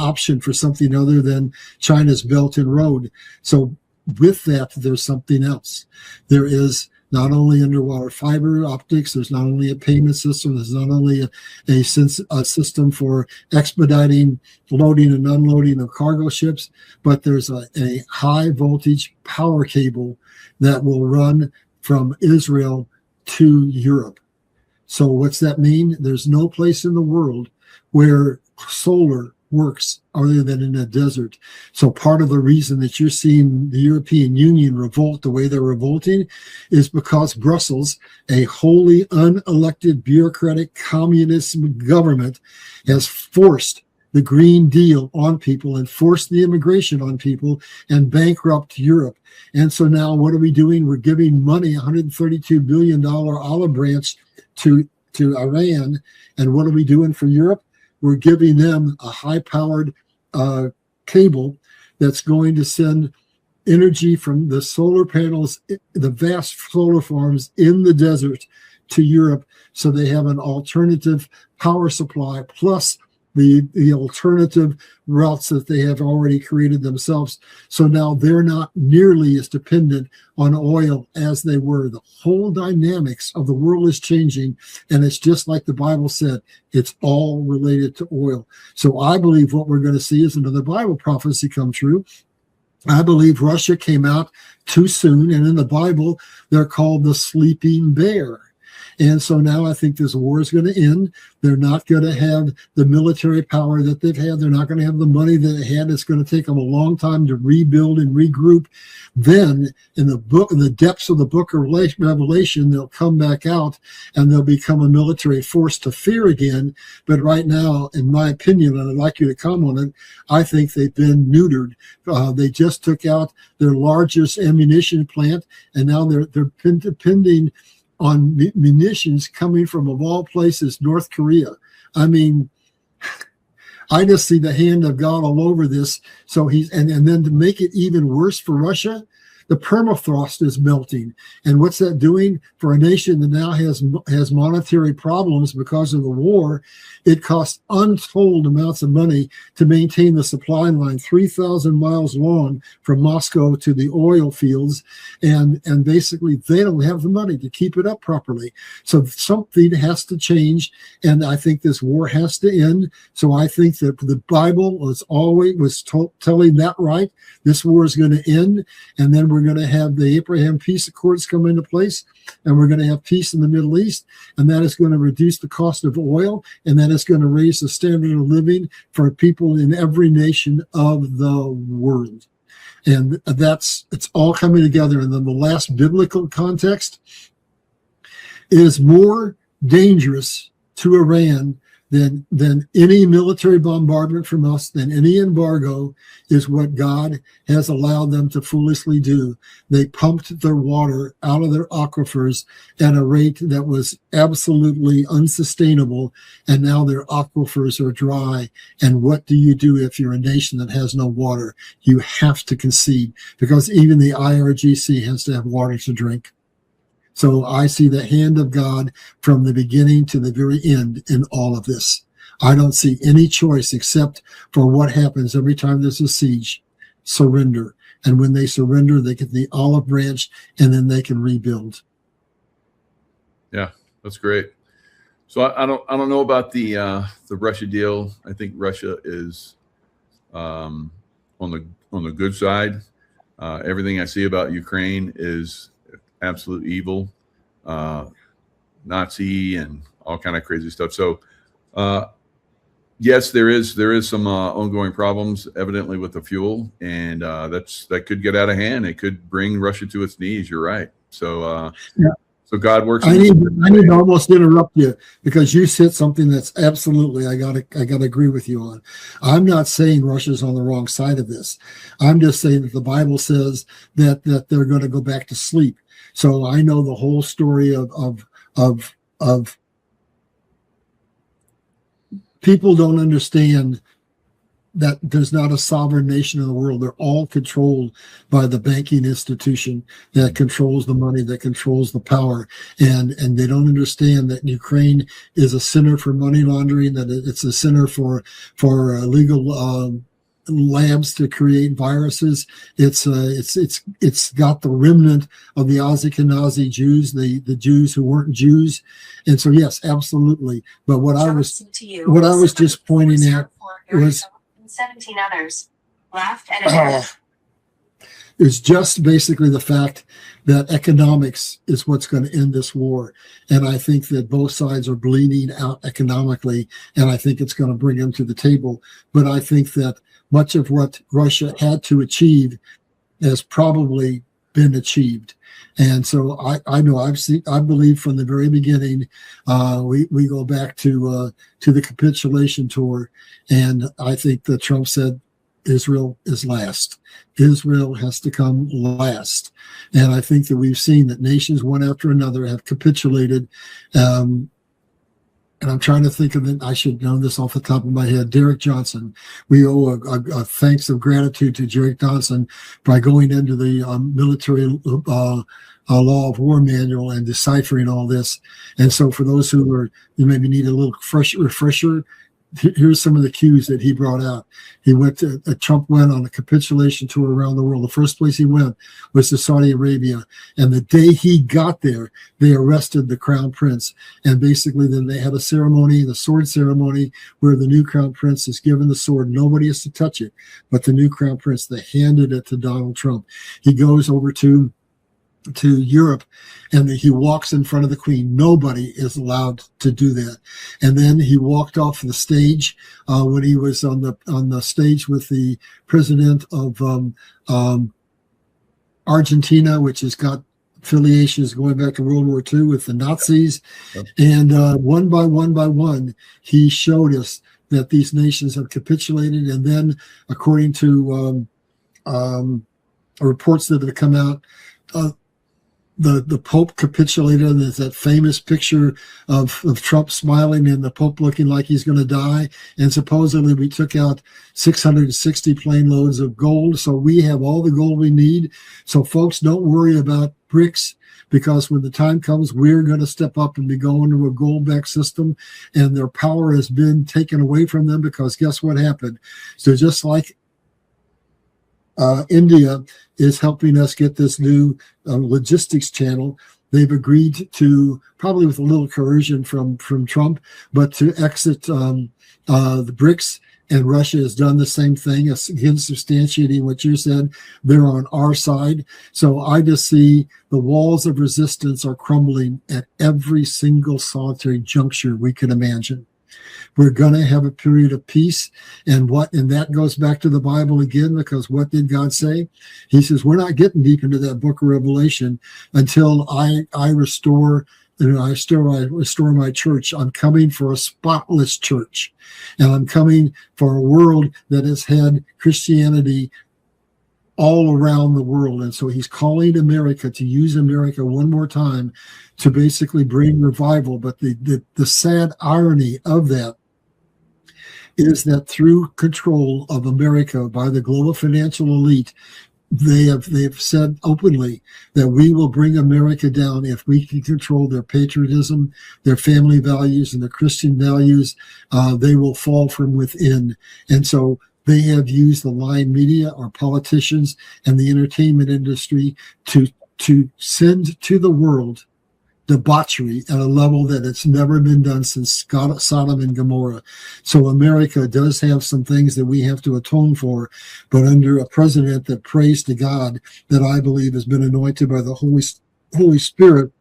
option for something other than China's Belt and Road. So with that, there's something else. There is not only underwater fiber optics, there's not only a payment system, there's not only a system for expediting loading and unloading of cargo ships, but there's a high voltage power cable that will run from Israel to Europe. So what's that mean? There's no place in the world where solar works other than in a desert. So part of the reason that you're seeing the European Union revolt the way they're revolting is because Brussels, a wholly unelected bureaucratic communist government, has forced the Green Deal on people and forced the immigration on people and bankrupt Europe. And so now what are we doing? We're giving money, $132 billion olive branch to Iran. And what are we doing for Europe? We're giving them a high-powered cable that's going to send energy from the solar panels, the vast solar farms in the desert to Europe, so they have an alternative power supply plus the alternative routes that they have already created themselves. So now they're not nearly as dependent on oil as they were. The whole dynamics of the world is changing, and it's just like the Bible said, it's all related to oil. So I believe what we're going to see is another Bible prophecy come true. I believe Russia came out too soon, and in the Bible, they're called the sleeping bear. And so now I think this war is going to end. They're not going to have the military power that they've had. They're not going to have the money that they had. It's going to take them a long time to rebuild and regroup. Then in the depths of the book of Revelation, they'll come back out and they'll become a military force to fear again. But right now, in my opinion, and I'd like you to comment on it, I think they've been neutered. They just took out their largest ammunition plant, and now they're depending on munitions coming from, of all places, North Korea. I mean, I just see the hand of God all over this. So and then to make it even worse for Russia, the permafrost is melting. And what's that doing for a nation that now has monetary problems because of the war? It costs untold amounts of money to maintain the supply line 3,000 miles long from Moscow to the oil fields. And basically, they don't have the money to keep it up properly. So something has to change. And I think this war has to end. So I think that the Bible was telling that right. This war is going to end. And then we're going to have the Abraham Peace Accords come into place, and we're going to have peace in the Middle East, and that is going to reduce the cost of oil, and that is going to raise the standard of living for people in every nation of the world. And it's all coming together. And then the last biblical context is more dangerous to Iran than any military bombardment from us, than any embargo, is what God has allowed them to foolishly do. They pumped their water out of their aquifers at a rate that was absolutely unsustainable, and now their aquifers are dry. And what do you do if you're a nation that has no water? You have to concede, because even the IRGC has to have water to drink. So I see the hand of God from the beginning to the very end in all of this. I don't see any choice except for what happens every time there's a siege: surrender. And when they surrender, they get the olive branch, and then they can rebuild. Yeah, that's great. So I don't know about the Russia deal. I think Russia is on the good side. Everything I see about Ukraine is absolute evil, Nazi, and all kind of crazy stuff. So, yes, there is some ongoing problems, evidently, with the fuel, and that could get out of hand. It could bring Russia to its knees. You're right. So, Yeah. So God works. I need to almost interrupt you, because you said something that's absolutely I gotta agree with you on. I'm not saying Russia's on the wrong side of this. I'm just saying that the Bible says that they're going to go back to sleep. So I know the whole story of people don't understand that there's not a sovereign nation in the world. They're all controlled by the banking institution that controls the money, that controls the power. And they don't understand that Ukraine is a center for money laundering, that it's a center for illegal labs to create viruses. It's got the remnant of the Ashkenazi Jews, the Jews who weren't Jews. And so, yes, absolutely. But what I was just pointing out was 17 others laughed and is just basically the fact that economics is what's going to end this war. And I think that both sides are bleeding out economically, and I think it's going to bring them to the table. But I think that much of what Russia had to achieve has probably been achieved. And so I know I believe from the very beginning, we go back to the capitulation tour, and I think that Trump said Israel is last. Israel has to come last. And I think that we've seen that nations one after another have capitulated. And I'm trying to think of it. I should know this off the top of my head. Derek Johnson. We owe a thanks of gratitude to Derek Johnson by going into the military law of war manual and deciphering all this. And so for those who maybe need a little refresher, here's some of the cues that he brought out. Trump went on a capitulation tour around the world. The first place he went was to Saudi Arabia. And the day he got there, they arrested the crown prince. And basically then they had a ceremony, the sword ceremony, where the new crown prince is given the sword. Nobody is to touch it, but the new crown prince, they handed it to Donald Trump. He goes over to Europe, and he walks in front of the Queen. Nobody is allowed to do that. And then he walked off the stage when he was on the stage with the president of Argentina, which has got affiliations going back to World War II with the Nazis. Yep. And one by one, he showed us that these nations have capitulated. And then, according to reports that have come out, the Pope capitulated, and there's that famous picture of Trump smiling and the Pope looking like he's going to die. And supposedly we took out 660 plane loads of gold. So we have all the gold we need. So folks, don't worry about BRICS, because when the time comes, we're going to step up and be going to a gold-backed system, and their power has been taken away from them, because guess what happened? So just like India is helping us get this new logistics channel, they've agreed to, probably with a little coercion from Trump, but to exit the BRICS. And Russia has done the same thing, again, substantiating what you said. They're on our side. So I just see the walls of resistance are crumbling at every single solitary juncture we could imagine. We're going to have a period of peace. And that goes back to the Bible again, because what did God say? He says, we're not getting deep into that book of Revelation until I restore I restore my church. I'm coming for a spotless church, and I'm coming for a world that has had Christianity all around the world. And so he's calling America to use America one more time to basically bring revival. But the sad irony of that is that through control of America by the global financial elite, they have said openly that we will bring America down if we can control their patriotism, their family values, and their Christian values. They will fall from within. And so they have used the lying media, our politicians, and the entertainment industry to send to the world debauchery at a level that it's never been done since Sodom and Gomorrah. So America does have some things that we have to atone for, but under a president that prays to God, that I believe has been anointed by the Holy Spirit,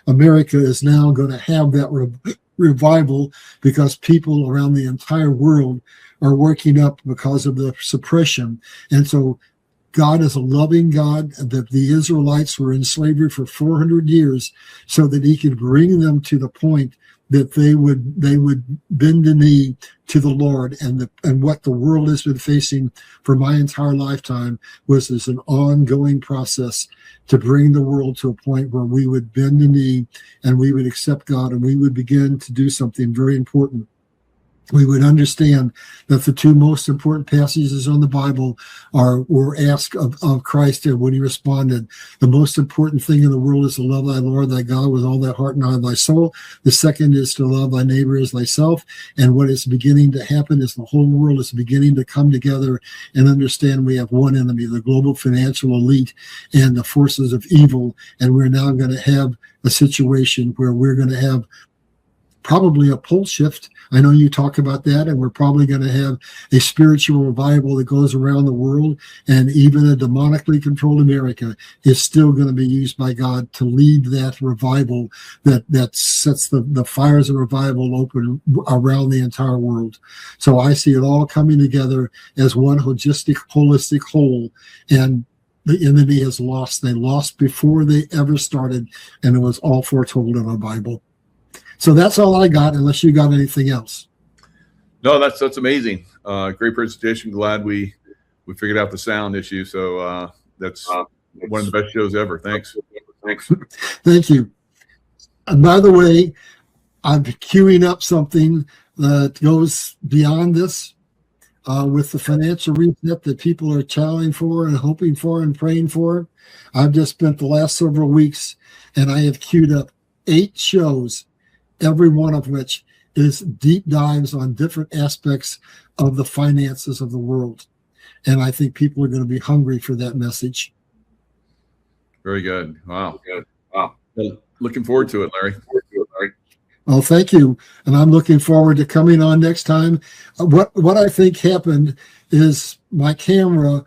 America is now going to have that revival, because people around the entire world are working up because of the suppression. And so God is a loving God, that the Israelites were in slavery for 400 years so that he could bring them to the point that they would bend the knee to the Lord. And what the world has been facing for my entire lifetime was as an ongoing process to bring the world to a point where we would bend the knee and we would accept God, and we would begin to do something very important. We would understand that the two most important passages on the Bible were asked of Christ, and when he responded, the most important thing in the world is to love thy Lord thy God with all thy heart and all thy soul. The second is to love thy neighbor as thyself. And what is beginning to happen is the whole world is beginning to come together and understand we have one enemy, the global financial elite and the forces of evil. And we're now going to have a situation where we're going to have probably a pole shift. I know you talk about that, and we're probably going to have a spiritual revival that goes around the world, and even a demonically controlled America is still going to be used by God to lead that revival that sets the fires of revival open around the entire world. So I see it all coming together as one holistic whole, and the enemy has lost. They lost before they ever started, and it was all foretold in our Bible. So that's all I got, unless you got anything else. No, that's amazing. Great presentation. Glad we figured out the sound issue. So that's one of the best shows ever. Thanks. Thank you. And by the way, I'm queuing up something that goes beyond this with the financial reset that people are challenging for and hoping for and praying for. I've just spent the last several weeks, and I have queued up 8 shows, every one of which is deep dives on different aspects of the finances of the world. And I think people are going to be hungry for that message. Very good. Wow. Well, looking forward to it, Larry. Well, thank you. And I'm looking forward to coming on next time. What I think happened is my camera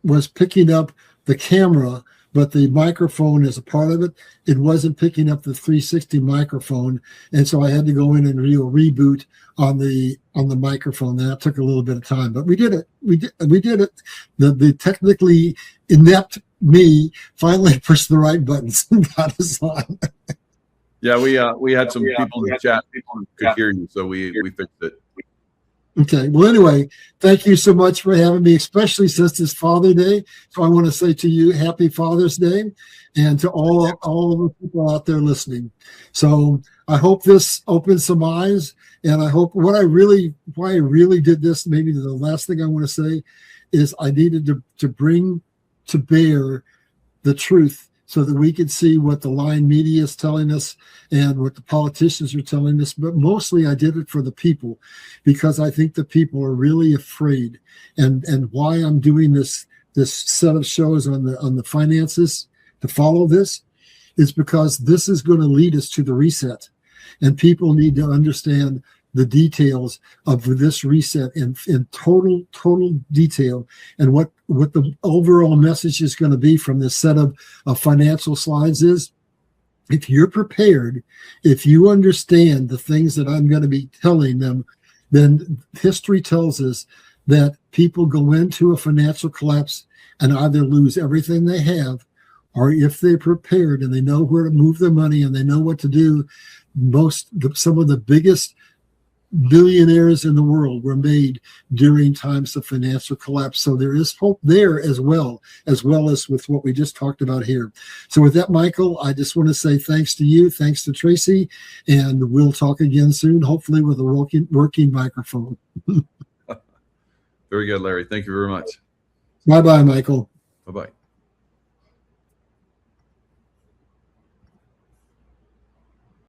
was picking up the camera, but the microphone is a part of it. It wasn't picking up the 360 microphone, and so I had to go in and do a reboot on the microphone. That took a little bit of time, but we did it. We did it. The technically inept me finally pushed the right buttons and got us on. Yeah, we had some people in the chat who could hear you, so we fixed it. Okay. Well, anyway, thank you so much for having me, especially since it's Father's Day. So I want to say to you, Happy Father's Day, and to all of the people out there listening. So I hope this opens some eyes, and I hope why I really did this, maybe the last thing I want to say is I needed to bring to bear the truth so that we could see what the lying media is telling us and what the politicians are telling us. But mostly I did it for the people, because I think the people are really afraid. And why I'm doing this set of shows on the finances to follow this is because this is going to lead us to the reset. And people need to understand the details of this reset in total detail, and what the overall message is going to be from this set of financial slides is, if you're prepared, if you understand the things that I'm going to be telling them, then history tells us that people go into a financial collapse and either lose everything they have or if they're prepared and they know where to move their money and they know what to do, some of the biggest billionaires in the world were made during times of financial collapse. So there is hope there as well as with what we just talked about here. So with that, Michael, I just want to say thanks to you, thanks to Tracy, and we'll talk again soon, hopefully with a working microphone. Very good, Larry. Thank you very much. Bye-bye, Michael. Bye-bye.